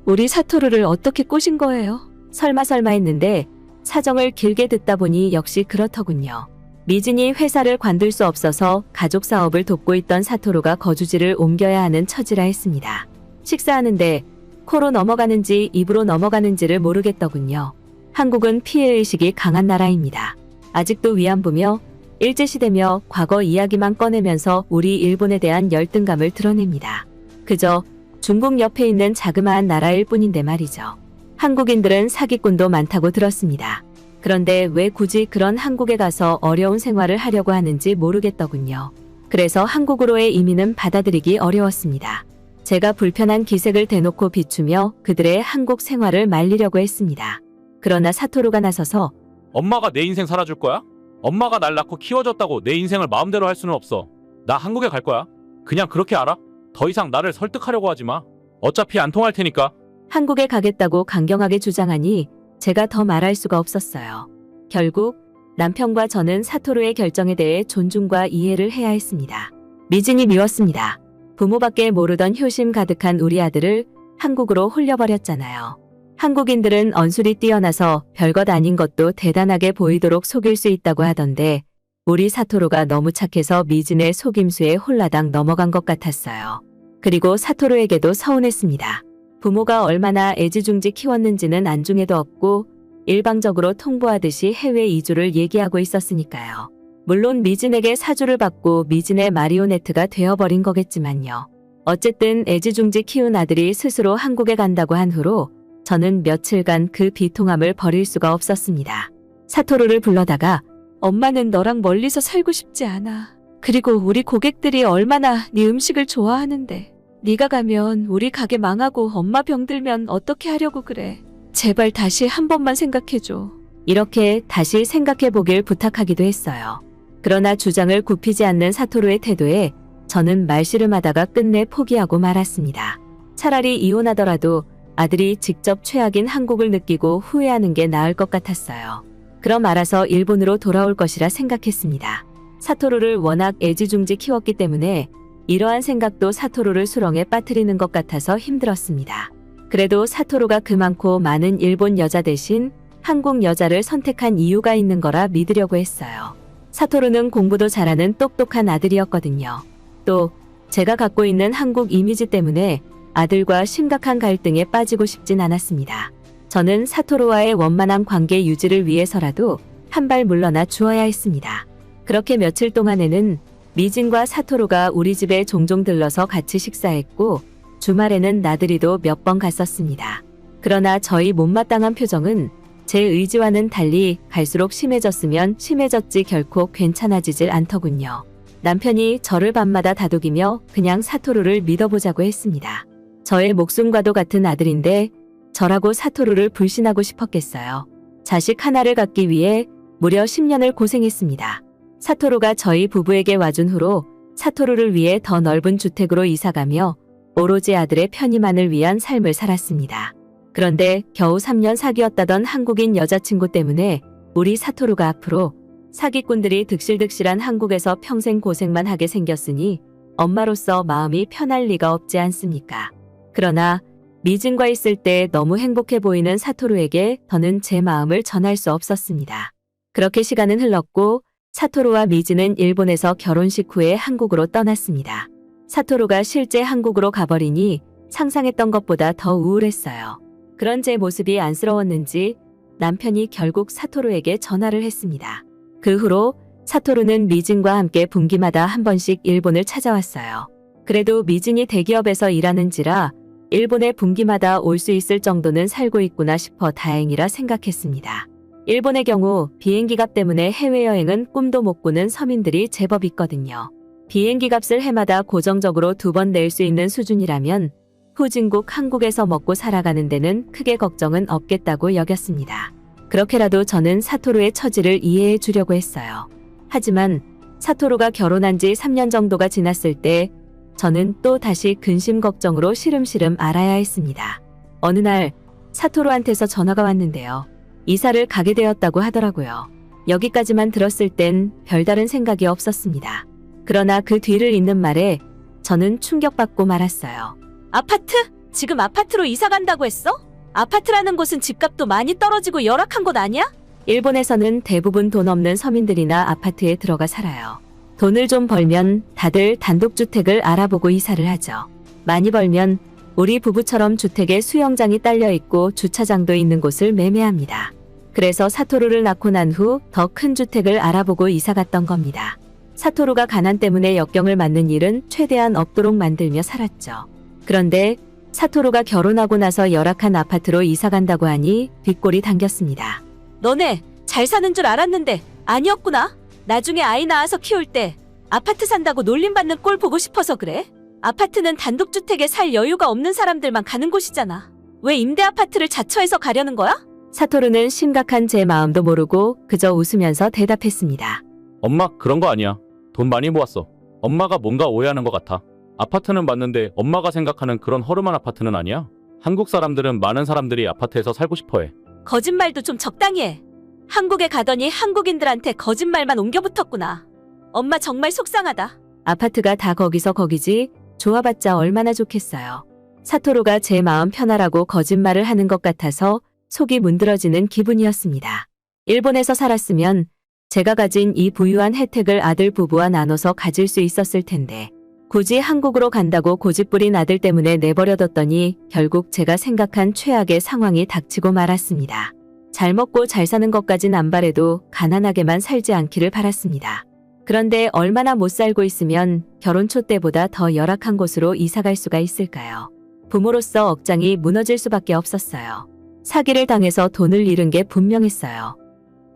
우리 사토루를 어떻게 꼬신 거예요? 설마 했는데 사정을 길게 듣다 보니 역시 그렇더군요. 미진이 회사를 관둘 수 없어서 가족 사업을 돕고 있던 사토루가 거주지를 옮겨야 하는 처지라 했습니다. 식사하는데 코로 넘어가는지 입으로 넘어가는지를 모르겠더군요. 한국은 피해의식이 강한 나라입니다. 아직도 위안부며 일제시대며 과거 이야기만 꺼내면서 우리 일본에 대한 열등감을 드러냅니다. 그저 중국 옆에 있는 자그마한 나라일 뿐인데 말이죠. 한국인들은 사기꾼도 많다고 들었습니다. 그런데 왜 굳이 그런 한국에 가서 어려운 생활을 하려고 하는지 모르겠더군요. 그래서 한국으로의 이민은 받아들이기 어려웠습니다. 제가 불편한 기색을 대놓고 비추며 그들의 한국 생활을 말리려고 했습니다. 그러나 사토루가 나서서 엄마가 내 인생 살아줄 거야? 엄마가 날 낳고 키워줬다고 내 인생을 마음대로 할 수는 없어. 나 한국에 갈 거야. 그냥 그렇게 알아? 더 이상 나를 설득하려고 하지 마. 어차피 안 통할 테니까. 한국에 가겠다고 강경하게 주장하니 제가 더 말할 수가 없었어요. 결국 남편과 저는 사토루의 결정에 대해 존중과 이해를 해야 했습니다. 미진이 미웠습니다. 부모밖에 모르던 효심 가득한 우리 아들을 한국으로 홀려버렸잖아요. 한국인들은 언술이 뛰어나서 별것 아닌 것도 대단하게 보이도록 속일 수 있다고 하던데 우리 사토루가 너무 착해서 미진의 속임수에 홀라당 넘어간 것 같았어요. 그리고 사토루에게도 서운했습니다. 부모가 얼마나 애지중지 키웠는지는 안중에도 없고 일방적으로 통보하듯이 해외 이주를 얘기하고 있었으니까요. 물론 미진에게 사주를 받고 미진의 마리오네트가 되어버린 거겠지만요. 어쨌든 애지중지 키운 아들이 스스로 한국에 간다고 한 후로 저는 며칠간 그 비통함을 버릴 수가 없었습니다. 사토루를 불러다가 엄마는 너랑 멀리서 살고 싶지 않아. 그리고 우리 고객들이 얼마나 네 음식을 좋아하는데 네가 가면 우리 가게 망하고 엄마 병들면 어떻게 하려고 그래. 제발 다시 한 번만 생각해줘. 이렇게 다시 생각해보길 부탁하기도 했어요. 그러나 주장을 굽히지 않는 사토루의 태도에 저는 말씨름하다가 끝내 포기하고 말았습니다. 차라리 이혼하더라도 아들이 직접 최악인 한국을 느끼고 후회하는 게 나을 것 같았어요. 그럼 알아서 일본으로 돌아올 것이라 생각했습니다. 사토루를 워낙 애지중지 키웠기 때문에 이러한 생각도 사토루를 수렁에 빠뜨리는 것 같아서 힘들었습니다. 그래도 사토루가 그 많고 많은 일본 여자 대신 한국 여자를 선택한 이유가 있는 거라 믿으려고 했어요. 사토루는 공부도 잘하는 똑똑한 아들이었거든요. 또 제가 갖고 있는 한국 이미지 때문에 아들과 심각한 갈등에 빠지고 싶진 않았습니다. 저는 사토루와의 원만한 관계 유지를 위해서라도 한 발 물러나 주어야 했습니다. 그렇게 며칠 동안에는 미진과 사토루가 우리 집에 종종 들러서 같이 식사했고 주말에는 나들이도 몇 번 갔었습니다. 그러나 저희 못마땅한 표정은 제 의지와는 달리 갈수록 심해졌으면 심해졌지 결코 괜찮아지질 않더군요. 남편이 저를 밤마다 다독이며 그냥 사토루를 믿어보자고 했습니다. 저의 목숨과도 같은 아들인데 저라고 사토루를 불신하고 싶었겠어요. 자식 하나를 갖기 위해 무려 10년을 고생했습니다. 사토루가 저희 부부에게 와준 후로 사토루를 위해 더 넓은 주택으로 이사가며 오로지 아들의 편의만을 위한 삶을 살았습니다. 그런데 겨우 3년 사귀었다던 한국인 여자친구 때문에 우리 사토루가 앞으로 사기꾼들이 득실득실한 한국에서 평생 고생만 하게 생겼으니 엄마로서 마음이 편할 리가 없지 않습니까? 그러나 미진과 있을 때 너무 행복해 보이는 사토루에게 더는 제 마음을 전할 수 없었습니다. 그렇게 시간은 흘렀고 사토루와 미진은 일본에서 결혼식 후에 한국으로 떠났습니다. 사토루가 실제 한국으로 가버리니 상상했던 것보다 더 우울했어요. 그런 제 모습이 안쓰러웠는지 남편이 결국 사토루에게 전화를 했습니다. 그 후로 사토루는 미진과 함께 분기마다 한 번씩 일본을 찾아왔어요. 그래도 미진이 대기업에서 일하는지라 일본에 분기마다 올 수 있을 정도는 살고 있구나 싶어 다행이라 생각했습니다. 일본의 경우 비행기값 때문에 해외여행은 꿈도 못 꾸는 서민들이 제법 있거든요. 비행기 값을 해마다 고정적으로 2번 낼 수 있는 수준이라면 후진국 한국에서 먹고 살아가는 데는 크게 걱정은 없겠다고 여겼습니다. 그렇게라도 저는 사토루의 처지를 이해해 주려고 했어요. 하지만 사토루가 결혼한 지 3년 정도가 지났을 때 저는 또 다시 근심 걱정으로 시름시름 알아야 했습니다. 어느 날 사토루한테서 전화가 왔는데요. 이사를 가게 되었다고 하더라고요. 여기까지만 들었을 땐 별다른 생각이 없었습니다. 그러나 그 뒤를 잇는 말에 저는 충격받고 말았어요. 아파트? 지금 아파트로 이사 간다고 했어? 아파트라는 곳은 집값도 많이 떨어지고 열악한 곳 아니야? 일본에서는 대부분 돈 없는 서민들이나 아파트에 들어가 살아요. 돈을 좀 벌면 다들 단독주택을 알아보고 이사를 하죠. 많이 벌면 우리 부부처럼 주택에 수영장이 딸려 있고 주차장도 있는 곳을 매매합니다. 그래서 사토루를 낳고 난 후 더 큰 주택을 알아보고 이사 갔던 겁니다. 사토루가 가난 때문에 역경을 맞는 일은 최대한 없도록 만들며 살았죠. 그런데 사토루가 결혼하고 나서 열악한 아파트로 이사 간다고 하니 뒷골이 당겼습니다. 너네 잘 사는 줄 알았는데 아니었구나. 나중에 아이 낳아서 키울 때 아파트 산다고 놀림받는 꼴 보고 싶어서 그래. 아파트는 단독주택에 살 여유가 없는 사람들만 가는 곳이잖아. 왜 임대 아파트를 자처해서 가려는 거야? 사토루는 심각한 제 마음도 모르고 그저 웃으면서 대답했습니다. 엄마, 그런 거 아니야. 돈 많이 모았어. 엄마가 뭔가 오해하는 것 같아. 아파트는 맞는데 엄마가 생각하는 그런 허름한 아파트는 아니야. 한국 사람들은 많은 사람들이 아파트에서 살고 싶어해. 거짓말도 좀 적당히 해. 한국에 가더니 한국인들한테 거짓말만 옮겨붙었구나. 엄마 정말 속상하다. 아파트가 다 거기서 거기지 좋아봤자 얼마나 좋겠어요. 사토루가 제 마음 편하라고 거짓말을 하는 것 같아서 속이 문드러지는 기분이었습니다. 일본에서 살았으면 제가 가진 이 부유한 혜택을 아들 부부와 나눠서 가질 수 있었을 텐데 굳이 한국으로 간다고 고집부린 아들 때문에 내버려뒀더니 결국 제가 생각한 최악의 상황이 닥치고 말았습니다. 잘 먹고 잘 사는 것까진 안 바래도 가난하게만 살지 않기를 바랐습니다. 그런데 얼마나 못 살고 있으면 결혼 초 때보다 더 열악한 곳으로 이사갈 수가 있을까요? 부모로서 억장이 무너질 수밖에 없었어요. 사기를 당해서 돈을 잃은 게 분명했어요.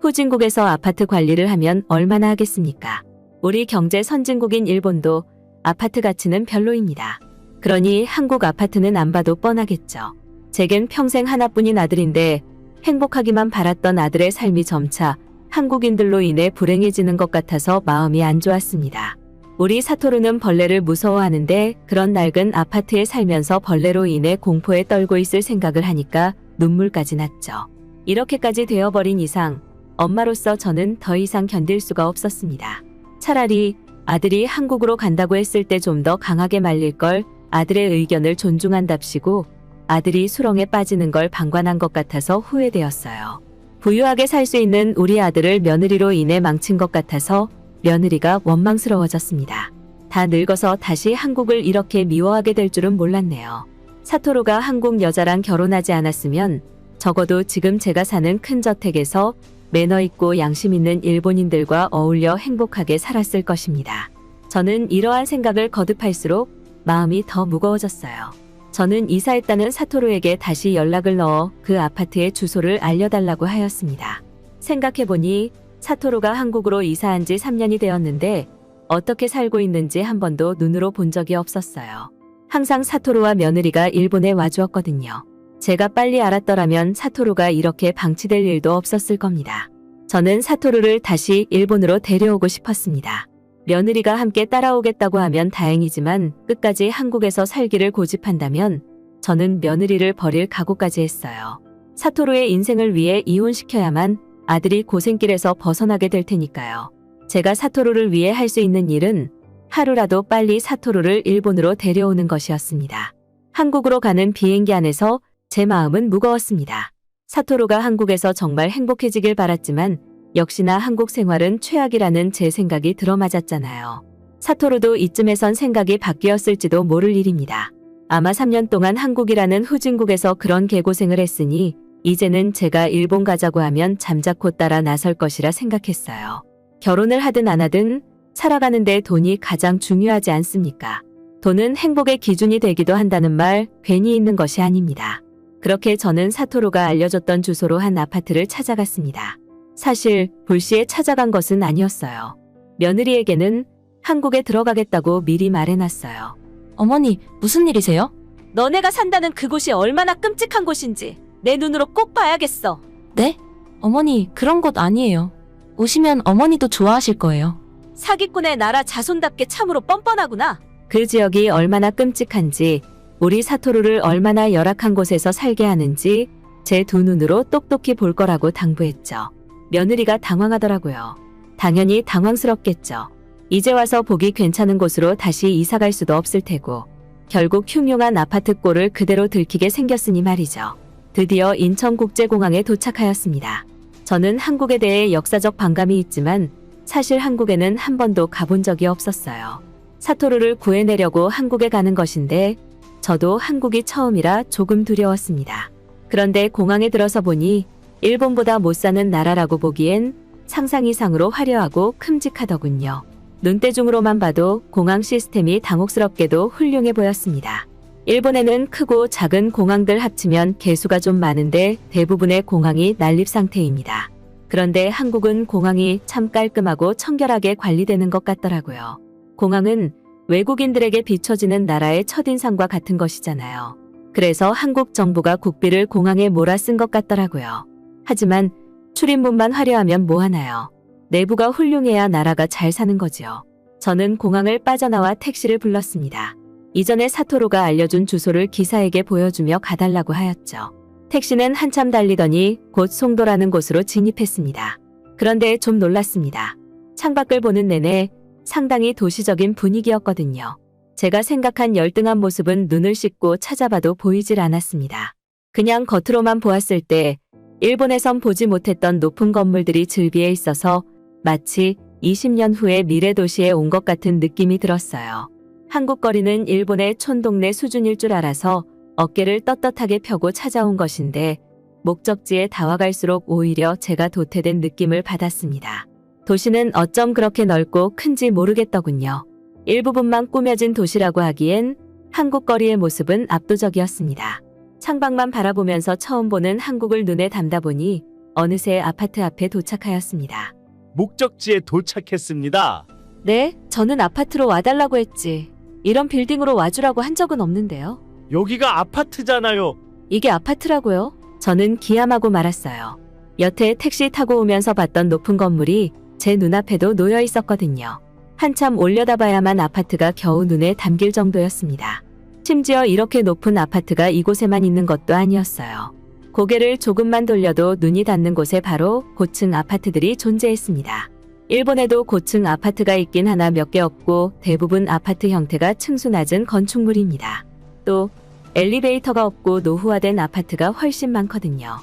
후진국에서 아파트 관리를 하면 얼마나 하겠습니까? 우리 경제 선진국인 일본도 아파트 가치는 별로입니다. 그러니 한국 아파트는 안 봐도 뻔하겠죠. 제겐 평생 하나뿐인 아들인데 행복하기만 바랐던 아들의 삶이 점차 한국인들로 인해 불행해지는 것 같아서 마음이 안 좋았습니다. 우리 사토루는 벌레를 무서워하는데 그런 낡은 아파트에 살면서 벌레로 인해 공포에 떨고 있을 생각을 하니까 눈물까지 났죠. 이렇게까지 되어버린 이상 엄마로서 저는 더 이상 견딜 수가 없었습니다. 차라리 아들이 한국으로 간다고 했을 때 좀 더 강하게 말릴 걸 아들의 의견을 존중한답시고 아들이 수렁에 빠지는 걸 방관한 것 같아서 후회되었어요. 부유하게 살 수 있는 우리 아들을 며느리로 인해 망친 것 같아서 며느리가 원망스러워졌습니다. 다 늙어서 다시 한국을 이렇게 미워하게 될 줄은 몰랐네요. 사토루가 한국 여자랑 결혼하지 않았으면 적어도 지금 제가 사는 큰 저택에서 매너 있고 양심 있는 일본인들과 어울려 행복하게 살았을 것입니다. 저는 이러한 생각을 거듭할수록 마음이 더 무거워졌어요. 저는 이사했다는 사토루에게 다시 연락을 넣어 그 아파트의 주소를 알려달라고 하였습니다. 생각해보니 사토루가 한국으로 이사한 지 3년이 되었는데 어떻게 살고 있는지 한 번도 눈으로 본 적이 없었어요. 항상 사토루와 며느리가 일본에 와주었거든요. 제가 빨리 알았더라면 사토루가 이렇게 방치될 일도 없었을 겁니다. 저는 사토루를 다시 일본으로 데려오고 싶었습니다. 며느리가 함께 따라오겠다고 하면 다행이지만 끝까지 한국에서 살기를 고집한다면 저는 며느리를 버릴 각오까지 했어요. 사토루의 인생을 위해 이혼시켜야만 아들이 고생길에서 벗어나게 될 테니까요. 제가 사토루를 위해 할 수 있는 일은 하루라도 빨리 사토루를 일본으로 데려오는 것이었습니다. 한국으로 가는 비행기 안에서 제 마음은 무거웠습니다. 사토루가 한국에서 정말 행복해지길 바랐지만 역시나 한국 생활은 최악이라는 제 생각이 들어맞았잖아요. 사토루도 이쯤에선 생각이 바뀌었을지도 모를 일입니다. 아마 3년 동안 한국이라는 후진국에서 그런 개고생을 했으니 이제는 제가 일본 가자고 하면 잠자코 따라 나설 것이라 생각했어요. 결혼을 하든 안 하든 살아가는데 돈이 가장 중요하지 않습니까? 돈은 행복의 기준이 되기도 한다는 말 괜히 있는 것이 아닙니다. 그렇게 저는 사토루가 알려줬던 주소로 한 아파트를 찾아갔습니다. 사실 불시에 찾아간 것은 아니었어요. 며느리에게는 한국에 들어가겠다고 미리 말해놨어요. 어머니, 무슨 일이세요? 너네가 산다는 그곳이 얼마나 끔찍한 곳인지 내 눈으로 꼭 봐야겠어. 네? 어머니, 그런 곳 아니에요. 오시면 어머니도 좋아하실 거예요. 사기꾼의 나라 자손답게 참으로 뻔뻔하구나. 그 지역이 얼마나 끔찍한지 우리 사토루를 얼마나 열악한 곳에서 살게 하는지 제 두 눈으로 똑똑히 볼 거라고 당부했죠. 며느리가 당황하더라고요. 당연히 당황스럽겠죠. 이제 와서 보기 괜찮은 곳으로 다시 이사 갈 수도 없을 테고 결국 흉흉한 아파트 꼴을 그대로 들키게 생겼으니 말이죠. 드디어 인천국제공항에 도착하였습니다. 저는 한국에 대해 역사적 반감이 있지만 사실 한국에는 한 번도 가본 적이 없었어요. 사토루를 구해내려고 한국에 가는 것인데 저도 한국이 처음이라 조금 두려웠습니다. 그런데 공항에 들어서 보니 일본보다 못 사는 나라라고 보기엔 상상 이상으로 화려하고 큼직하더군요. 눈대중으로만 봐도 공항 시스템이 당혹스럽게도 훌륭해 보였습니다. 일본에는 크고 작은 공항들 합치면 개수가 좀 많은데 대부분의 공항이 난립 상태입니다. 그런데 한국은 공항이 참 깔끔하고 청결하게 관리되는 것 같더라고요. 공항은 외국인들에게 비춰지는 나라의 첫인상과 같은 것이잖아요. 그래서 한국 정부가 국비를 공항에 몰아쓴 것 같더라고요. 하지만 출입문만 화려하면 뭐하나요? 내부가 훌륭해야 나라가 잘 사는 거지요. 저는 공항을 빠져나와 택시를 불렀습니다. 이전에 사토루가 알려준 주소를 기사에게 보여주며 가달라고 하였죠. 택시는 한참 달리더니 곧 송도라는 곳으로 진입했습니다. 그런데 좀 놀랐습니다. 창밖을 보는 내내 상당히 도시적인 분위기였거든요. 제가 생각한 열등한 모습은 눈을 씻고 찾아봐도 보이질 않았습니다. 그냥 겉으로만 보았을 때 일본에선 보지 못했던 높은 건물들이 즐비해 있어서 마치 20년 후의 미래 도시에 온 것 같은 느낌이 들었어요. 한국 거리는 일본의 촌동네 수준일 줄 알아서 어깨를 떳떳하게 펴고 찾아온 것인데 목적지에 다가갈수록 오히려 제가 도태된 느낌을 받았습니다. 도시는 어쩜 그렇게 넓고 큰지 모르겠더군요. 일부분만 꾸며진 도시라고 하기엔 한국 거리의 모습은 압도적이었습니다. 창밖만 바라보면서 처음 보는 한국을 눈에 담다 보니 어느새 아파트 앞에 도착하였습니다. 목적지에 도착했습니다. 네, 저는 아파트로 와달라고 했지. 이런 빌딩으로 와주라고 한 적은 없는데요. 여기가 아파트잖아요. 이게 아파트라고요? 저는 기함하고 말았어요. 여태 택시 타고 오면서 봤던 높은 건물이 제 눈앞에도 놓여 있었거든요. 한참 올려다봐야만 아파트가 겨우 눈에 담길 정도였습니다. 심지어 이렇게 높은 아파트가 이곳에만 있는 것도 아니었어요. 고개를 조금만 돌려도 눈이 닿는 곳에 바로 고층 아파트들이 존재했습니다. 일본에도 고층 아파트가 있긴 하나 몇 개 없고 대부분 아파트 형태가 층수 낮은 건축물입니다. 또 엘리베이터가 없고 노후화된 아파트가 훨씬 많거든요.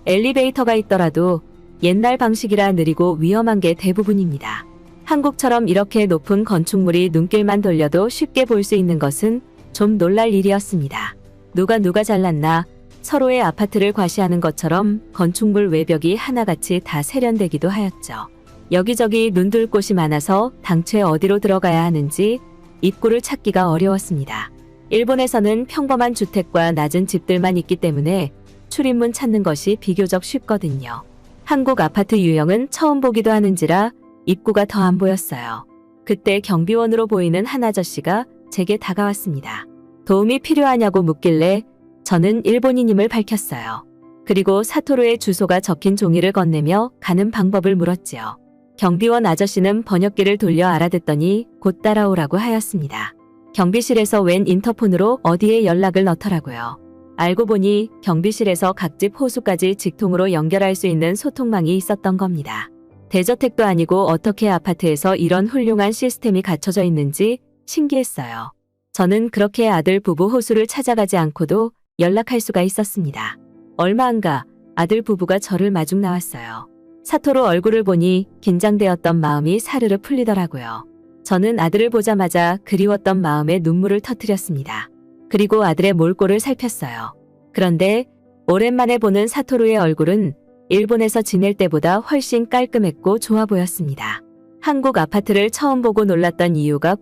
엘리베이터가 있더라도 옛날 방식이라 느리고 위험한 게 대부분입니다. 한국처럼 이렇게 높은 건축물이 눈길만 돌려도 쉽게 볼 수 있는 것은 좀 놀랄 일이었습니다. 누가 잘났나 서로의 아파트를 과시하는 것처럼 건축물 외벽이 하나같이 다 세련되기도 하였죠. 여기저기 눈둘 곳이 많아서 당최 어디로 들어가야 하는지 입구를 찾기가 어려웠습니다. 일본에서는 평범한 주택과 낮은 집들만 있기 때문에 출입문 찾는 것이 비교적 쉽거든요. 한국 아파트 유형은 처음 보기도 하는지라 입구가 더 안 보였어요. 그때 경비원으로 보이는 한 아저씨가 제게 다가왔습니다. 도움이 필요하냐고 묻길래 저는 일본인임을 밝혔어요. 그리고 사토루의 주소가 적힌 종이를 건네며 가는 방법을 물었지요. 경비원 아저씨는 번역기를 돌려 알아듣더니 곧 따라오라고 하였습니다. 경비실에서 웬 인터폰으로 어디에 연락을 넣더라고요. 알고 보니 경비실에서 각 집 호수까지 직통으로 연결할 수 있는 소통망이 있었던 겁니다. 대저택도 아니고 어떻게 아파트에서 이런 훌륭한 시스템이 갖춰져 있는지 신기했어요. 저는 그렇게 아들 부부 호수를 찾아가지 않고도 연락할 수가 있었습니다. 얼마 안 가 아들 부부가 저를 마중 나왔어요. 사토루 얼굴을 보니 긴장되었던 마음이 사르르 풀리더라고요. 저는 아들을 보자마자 그리웠던 마음에 눈물을 터뜨렸습니다. 그리고 아들의 몰골을 살폈어요. 그런데 오랜만에 보는 사토루의 얼굴은 일본에서 지낼 때보다 훨씬 깔끔했고 좋아 보였습니다. 한국 아파트를 처음 보고 놀랐던 이유가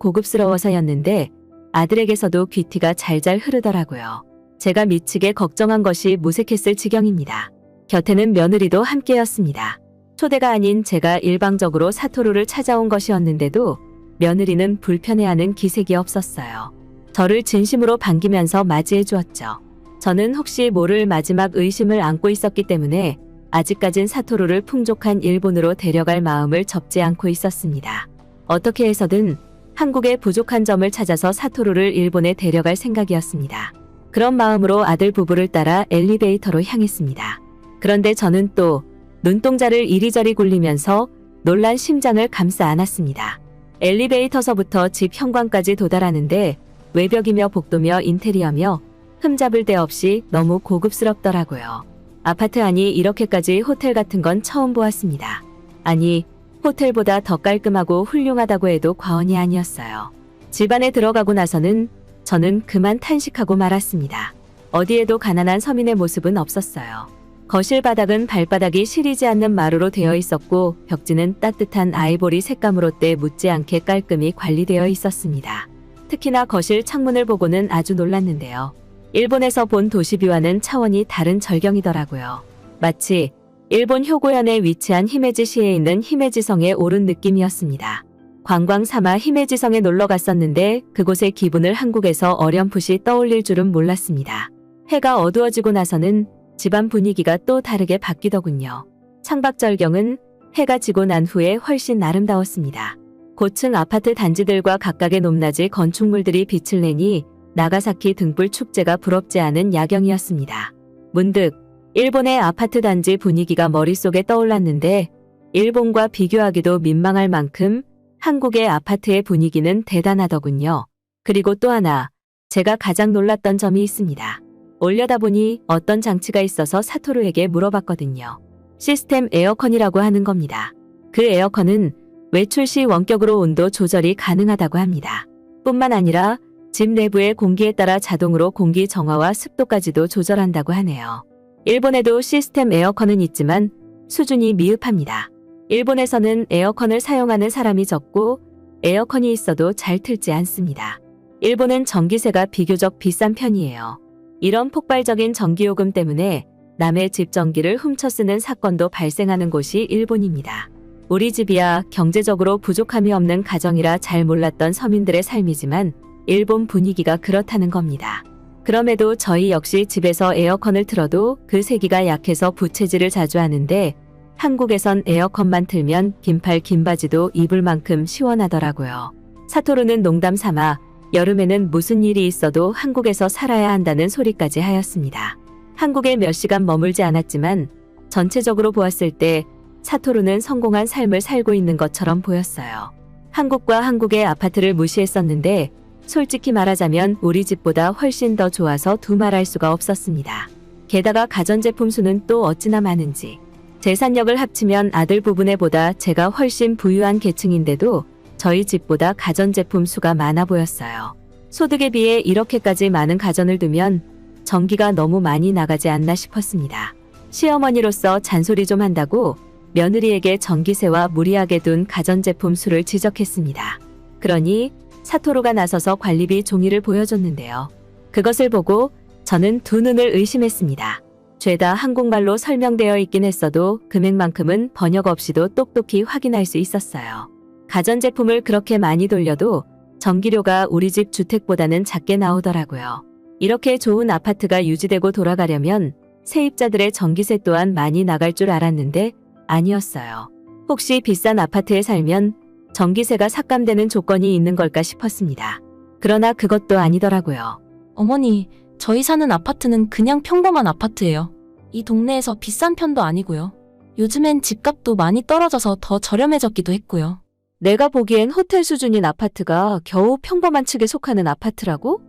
고급스러워서였는데 아들에게서도 귀티가 잘잘 흐르더라고요. 제가 미치게 걱정한 것이 무색했을 지경입니다. 곁에는 며느리도 함께였습니다. 초대가 아닌 제가 일방적으로 사토루를 찾아온 것이었는데도 며느리는 불편해하는 기색이 없었어요. 저를 진심으로 반기면서 맞이해 주었죠. 저는 혹시 모를 마지막 의심을 안고 있었기 때문에 아직까진 사토루를 풍족한 일본으로 데려갈 마음을 접지 않고 있었습니다. 어떻게 해서든 한국의 부족한 점을 찾아서 사토루를 일본에 데려갈 생각이었습니다. 그런 마음으로 아들 부부를 따라 엘리베이터로 향했습니다. 그런데 저는 또 눈동자를 이리저리 굴리면서 놀란 심장을 감싸 안았습니다. 엘리베이터서부터 집 현관까지 도달하는데 외벽이며 복도며 인테리어며 흠잡을 데 없이 너무 고급스럽더라고요. 아파트 안이 이렇게까지 호텔 같은 건 처음 보았습니다. 아니, 호텔보다 더 깔끔하고 훌륭하다고 해도 과언이 아니었어요. 집 안에 들어가고 나서는 저는 그만 탄식하고 말았습니다. 어디에도 가난한 서민의 모습은 없었어요. 거실 바닥은 발바닥이 시리지 않는 마루로 되어 있었고 벽지는 따뜻한 아이보리 색감으로 때 묻지 않게 깔끔히 관리되어 있었습니다. 특히나 거실 창문을 보고는 아주 놀랐는데요. 일본에서 본 도시뷰와는 차원이 다른 절경이더라고요. 마치 일본 효고현에 위치한 히메지시에 있는 히메지성에 오른 느낌이었습니다. 관광 삼아 히메지성에 놀러 갔었는데 그곳의 기분을 한국에서 어렴풋이 떠올릴 줄은 몰랐습니다. 해가 어두워지고 나서는 집안 분위기가 또 다르게 바뀌더군요. 창밖절경은 해가 지고 난 후에 훨씬 아름다웠습니다. 고층 아파트 단지들과 각각의 높낮이 건축물들이 빛을 내니 나가사키 등불 축제가 부럽지 않은 야경이었습니다. 문득 일본의 아파트 단지 분위기가 머릿속에 떠올랐는데 일본과 비교하기도 민망할 만큼 한국의 아파트의 분위기는 대단하더군요. 그리고 또 하나 제가 가장 놀랐던 점이 있습니다. 올려다보니 어떤 장치가 있어서 사토루에게 물어봤거든요. 시스템 에어컨이라고 하는 겁니다. 그 에어컨은 외출 시 원격으로 온도 조절이 가능하다고 합니다. 뿐만 아니라 집 내부의 공기에 따라 자동으로 공기 정화와 습도까지도 조절한다고 하네요. 일본에도 시스템 에어컨은 있지만 수준이 미흡합니다. 일본에서는 에어컨을 사용하는 사람이 적고 에어컨이 있어도 잘 틀지 않습니다. 일본은 전기세가 비교적 비싼 편이에요. 이런 폭발적인 전기요금 때문에 남의 집 전기를 훔쳐 쓰는 사건도 발생하는 곳이 일본입니다. 우리 집이야 경제적으로 부족함이 없는 가정이라 잘 몰랐던 서민들의 삶이지만 일본 분위기가 그렇다는 겁니다. 그럼에도 저희 역시 집에서 에어컨을 틀어도 그 세기가 약해서 부채질을 자주 하는데 한국에선 에어컨만 틀면 긴팔 긴 바지도 입을 만큼 시원하더라고요. 사토루는 농담 삼아 여름에는 무슨 일이 있어도 한국에서 살아야 한다는 소리까지 하였습니다. 한국에 몇 시간 머물지 않았지만 전체적으로 보았을 때 사토루는 성공한 삶을 살고 있는 것처럼 보였어요. 한국과 한국의 아파트를 무시했었는데 솔직히 말하자면 우리 집보다 훨씬 더 좋아서 두말할 수가 없었습니다. 게다가 가전제품 수는 또 어찌나 많은지. 재산력을 합치면 아들 부부네보다 제가 훨씬 부유한 계층인데도 저희 집보다 가전제품 수가 많아 보였어요. 소득에 비해 이렇게까지 많은 가전을 두면 전기가 너무 많이 나가지 않나 싶었습니다. 시어머니로서 잔소리 좀 한다고 며느리에게 전기세와 무리하게 둔 가전제품 수를 지적했습니다. 그러니 사토루가 나서서 관리비 종이를 보여줬는데요. 그것을 보고 저는 두 눈을 의심했습니다. 죄다 한국말로 설명되어 있긴 했어도 금액만큼은 번역 없이도 똑똑히 확인할 수 있었어요. 가전제품을 그렇게 많이 돌려도 전기료가 우리 집 주택보다는 작게 나오더라고요. 이렇게 좋은 아파트가 유지되고 돌아가려면 세입자들의 전기세 또한 많이 나갈 줄 알았는데 아니었어요. 혹시 비싼 아파트에 살면 전기세가 삭감되는 조건이 있는 걸까 싶었습니다. 그러나 그것도 아니더라고요. 어머니, 저희 사는 아파트는 그냥 평범한 아파트예요. 이 동네에서 비싼 편도 아니고요. 요즘엔 집값도 많이 떨어져서 더 저렴해졌기도 했고요. 내가 보기엔 호텔 수준인 아파트가 겨우 평범한 측에 속하는 아파트라고?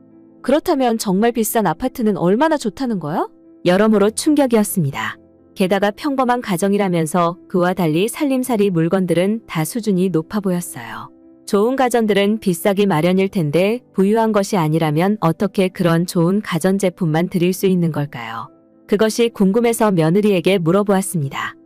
그렇다면 정말 비싼 아파트는 얼마나 좋다는 거야? 여러모로 충격이었습니다. 게다가 평범한 가정이라면서 그와 달리 살림살이 물건들은 다 수준이 높아 보였어요. 좋은 가전들은 비싸기 마련일 텐데 부유한 것이 아니라면 어떻게 그런 좋은 가전제품만 드릴 수 있는 걸까요? 그것이 궁금해서 며느리에게 물어보았습니다.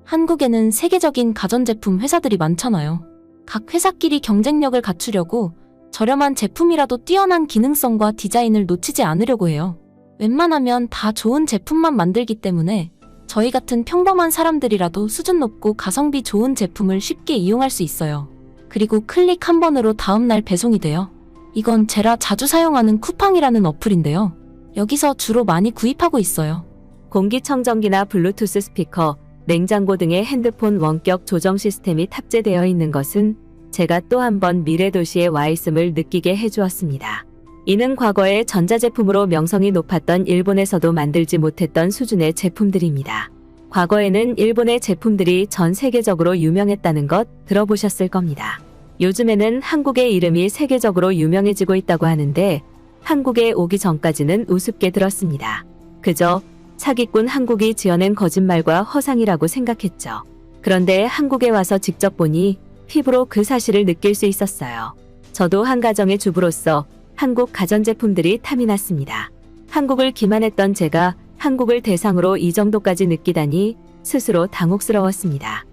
한국에는 세계적인 가전제품 회사들이 많잖아요. 각 회사끼리 경쟁력을 갖추려고 저렴한 제품이라도 뛰어난 기능성과 디자인을 놓치지 않으려고 해요. 웬만하면 다 좋은 제품만 만들기 때문에 저희 같은 평범한 사람들이라도 수준 높고 가성비 좋은 제품을 쉽게 이용할 수 있어요. 그리고 클릭 한 번으로 다음날 배송이 돼요. 이건 제가 자주 사용하는 쿠팡이라는 어플인데요. 여기서 주로 많이 구입하고 있어요. 공기청정기나 블루투스 스피커, 냉장고 등의 핸드폰 원격 조정 시스템이 탑재되어 있는 것은 제가 또 한 번 미래도시에 와 있음을 느끼게 해주었습니다. 이는 과거에 전자제품으로 명성이 높았던 일본에서도 만들지 못했던 수준의 제품들입니다. 과거에는 일본의 제품들이 전 세계적으로 유명했다는 것 들어보셨을 겁니다. 요즘에는 한국의 이름이 세계적으로 유명해지고 있다고 하는데 한국에 오기 전까지는 우습게 들었습니다. 그저 사기꾼 한국이 지어낸 거짓말과 허상이라고 생각했죠. 그런데 한국에 와서 직접 보니 피부로 그 사실을 느낄 수 있었어요. 저도 한 가정의 주부로서 한국 가전제품들이 탐이 났습니다. 한국을 기만했던 제가 한국을 대상으로 이 정도까지 느끼다니 스스로 당혹스러웠습니다.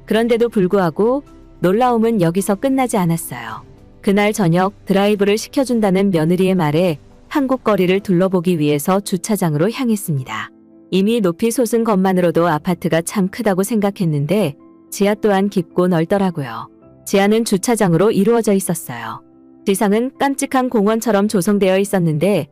그런데도 불구하고 놀라움은 여기서 끝나지 않았어요. 그날 저녁 드라이브를 시켜준다는 며느리의 말에 한국 거리를 둘러보기 위해서 주차장으로 향했습니다. 이미 높이 솟은 것만으로도 아파트가 참 크다고 생각했는데 지하 또한 깊고 넓더라고요. 지하는 주차장으로 이루어져 있었어요. 지상은 깜찍한 공원처럼 조성되어 있었는데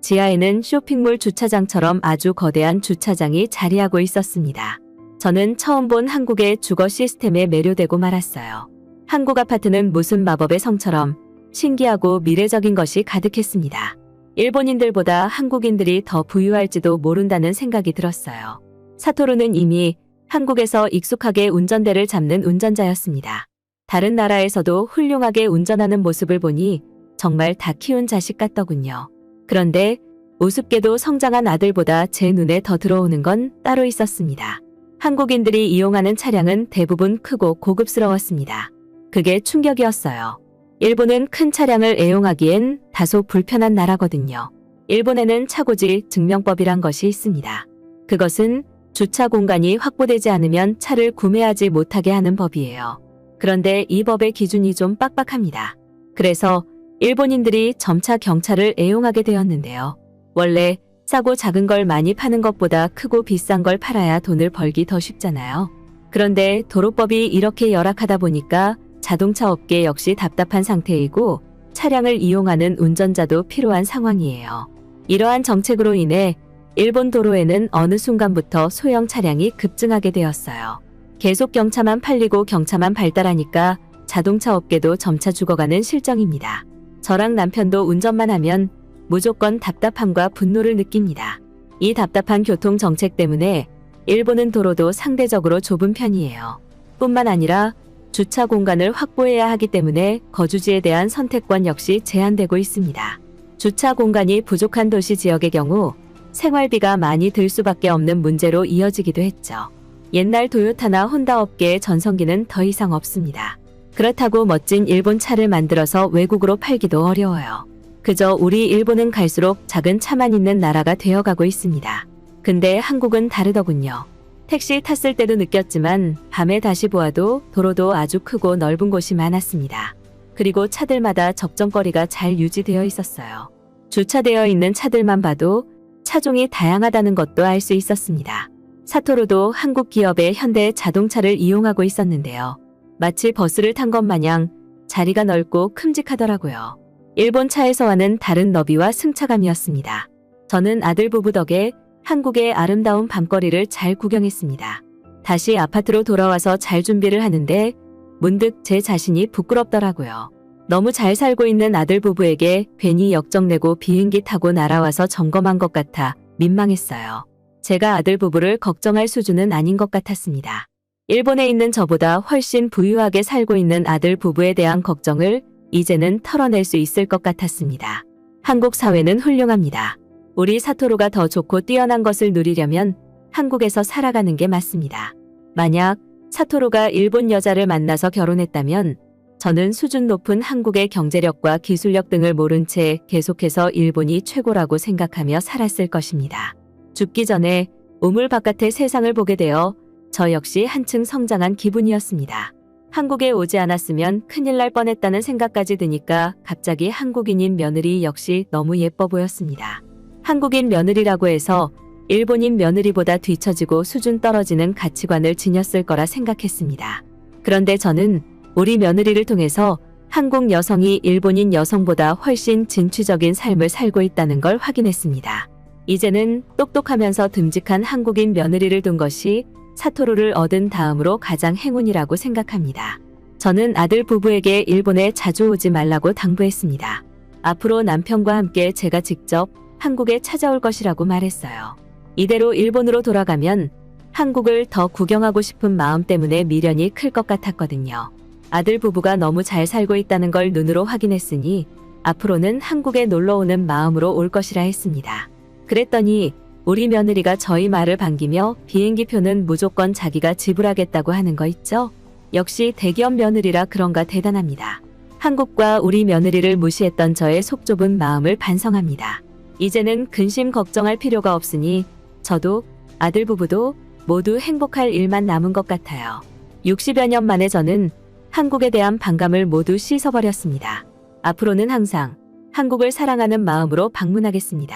지하에는 쇼핑몰 주차장처럼 아주 거대한 주차장이 자리하고 있었습니다. 저는 처음 본 한국의 주거 시스템에 매료되고 말았어요. 한국 아파트는 무슨 마법의 성처럼 신기하고 미래적인 것이 가득했습니다. 일본인들보다 한국인들이 더 부유할지도 모른다는 생각이 들었어요. 사토루는 이미 한국에서 익숙하게 운전대를 잡는 운전자였습니다. 다른 나라에서도 훌륭하게 운전하는 모습을 보니 정말 다 키운 자식 같더군요. 그런데 우습게도 성장한 아들보다 제 눈에 더 들어오는 건 따로 있었습니다. 한국인들이 이용하는 차량은 대부분 크고 고급스러웠습니다. 그게 충격이었어요. 일본은 큰 차량을 애용하기엔 다소 불편한 나라거든요. 일본에는 차고지 증명법이란 것이 있습니다. 그것은 주차 공간이 확보되지 않으면 차를 구매하지 못하게 하는 법이에요. 그런데 이 법의 기준이 좀 빡빡합니다. 그래서 일본인들이 점차 경차를 애용하게 되었는데요. 원래 싸고 작은 걸 많이 파는 것보다 크고 비싼 걸 팔아야 돈을 벌기 더 쉽잖아요. 그런데 도로법이 이렇게 열악하다 보니까 자동차 업계 역시 답답한 상태이고 차량을 이용하는 운전자도 필요한 상황이에요. 이러한 정책으로 인해 일본 도로에는 어느 순간부터 소형 차량이 급증하게 되었어요. 계속 경차만 팔리고 경차만 발달하니까 자동차 업계도 점차 죽어가는 실정입니다. 저랑 남편도 운전만 하면 무조건 답답함과 분노를 느낍니다. 이 답답한 교통 정책 때문에 일본은 도로도 상대적으로 좁은 편이에요. 뿐만 아니라 주차 공간을 확보해야 하기 때문에 거주지에 대한 선택권 역시 제한되고 있습니다. 주차 공간이 부족한 도시 지역의 경우 생활비가 많이 들 수밖에 없는 문제로 이어지기도 했죠. 옛날 도요타나 혼다 업계의 전성기는 더 이상 없습니다. 그렇다고 멋진 일본 차를 만들어서 외국으로 팔기도 어려워요. 그저 우리 일본은 갈수록 작은 차만 있는 나라가 되어가고 있습니다. 근데 한국은 다르더군요. 택시 탔을 때도 느꼈지만 밤에 다시 보아도 도로도 아주 크고 넓은 곳이 많았습니다. 그리고 차들마다 접점거리가 잘 유지되어 있었어요. 주차되어 있는 차들만 봐도 차종이 다양하다는 것도 알 수 있었습니다. 사토루도 한국 기업의 현대 자동차를 이용하고 있었는데요. 마치 버스를 탄 것 마냥 자리가 넓고 큼직하더라고요. 일본 차에서와는 다른 너비와 승차감이었습니다. 저는 아들 부부 덕에 한국의 아름다운 밤거리를 잘 구경했습니다. 다시 아파트로 돌아와서 잘 준비를 하는데 문득 제 자신이 부끄럽더라고요. 너무 잘 살고 있는 아들 부부에게 괜히 역정 내고 비행기 타고 날아와서 점검한 것 같아 민망했어요. 제가 아들 부부를 걱정할 수준은 아닌 것 같았습니다. 일본에 있는 저보다 훨씬 부유하게 살고 있는 아들 부부에 대한 걱정을 이제는 털어낼 수 있을 것 같았습니다. 한국 사회는 훌륭합니다. 우리 사토루가 더 좋고 뛰어난 것을 누리려면 한국에서 살아가는 게 맞습니다. 만약 사토루가 일본 여자를 만나서 결혼했다면 저는 수준 높은 한국의 경제력과 기술력 등을 모른 채 계속해서 일본이 최고라고 생각하며 살았을 것입니다. 죽기 전에 우물 바깥의 세상을 보게 되어 저 역시 한층 성장한 기분이었습니다. 한국에 오지 않았으면 큰일 날 뻔했다는 생각까지 드니까 갑자기 한국인인 며느리 역시 너무 예뻐 보였습니다. 한국인 며느리라고 해서 일본인 며느리보다 뒤처지고 수준 떨어지는 가치관을 지녔을 거라 생각했습니다. 그런데 저는 우리 며느리를 통해서 한국 여성이 일본인 여성보다 훨씬 진취적인 삶을 살고 있다는 걸 확인했습니다. 이제는 똑똑하면서 듬직한 한국인 며느리를 둔 것이 사토루를 얻은 다음으로 가장 행운이라고 생각합니다. 저는 아들 부부에게 일본에 자주 오지 말라고 당부했습니다. 앞으로 남편과 함께 제가 직접 한국에 찾아올 것이라고 말했어요. 이대로 일본으로 돌아가면 한국을 더 구경하고 싶은 마음 때문에 미련이 클 것 같았거든요. 아들 부부가 너무 잘 살고 있다는 걸 눈으로 확인했으니 앞으로는 한국에 놀러 오는 마음으로 올 것이라 했습니다. 그랬더니 우리 며느리가 저희 말을 반기며 비행기표는 무조건 자기가 지불하겠다고 하는 거 있죠? 역시 대기업 며느리라 그런가 대단합니다. 한국과 우리 며느리를 무시했던 저의 속 좁은 마음을 반성합니다. 이제는 근심 걱정할 필요가 없으니 저도 아들 부부도 모두 행복할 일만 남은 것 같아요. 60여 년 만에 저는 한국에 대한 반감을 모두 씻어버렸습니다. 앞으로는 항상 한국을 사랑하는 마음으로 방문하겠습니다.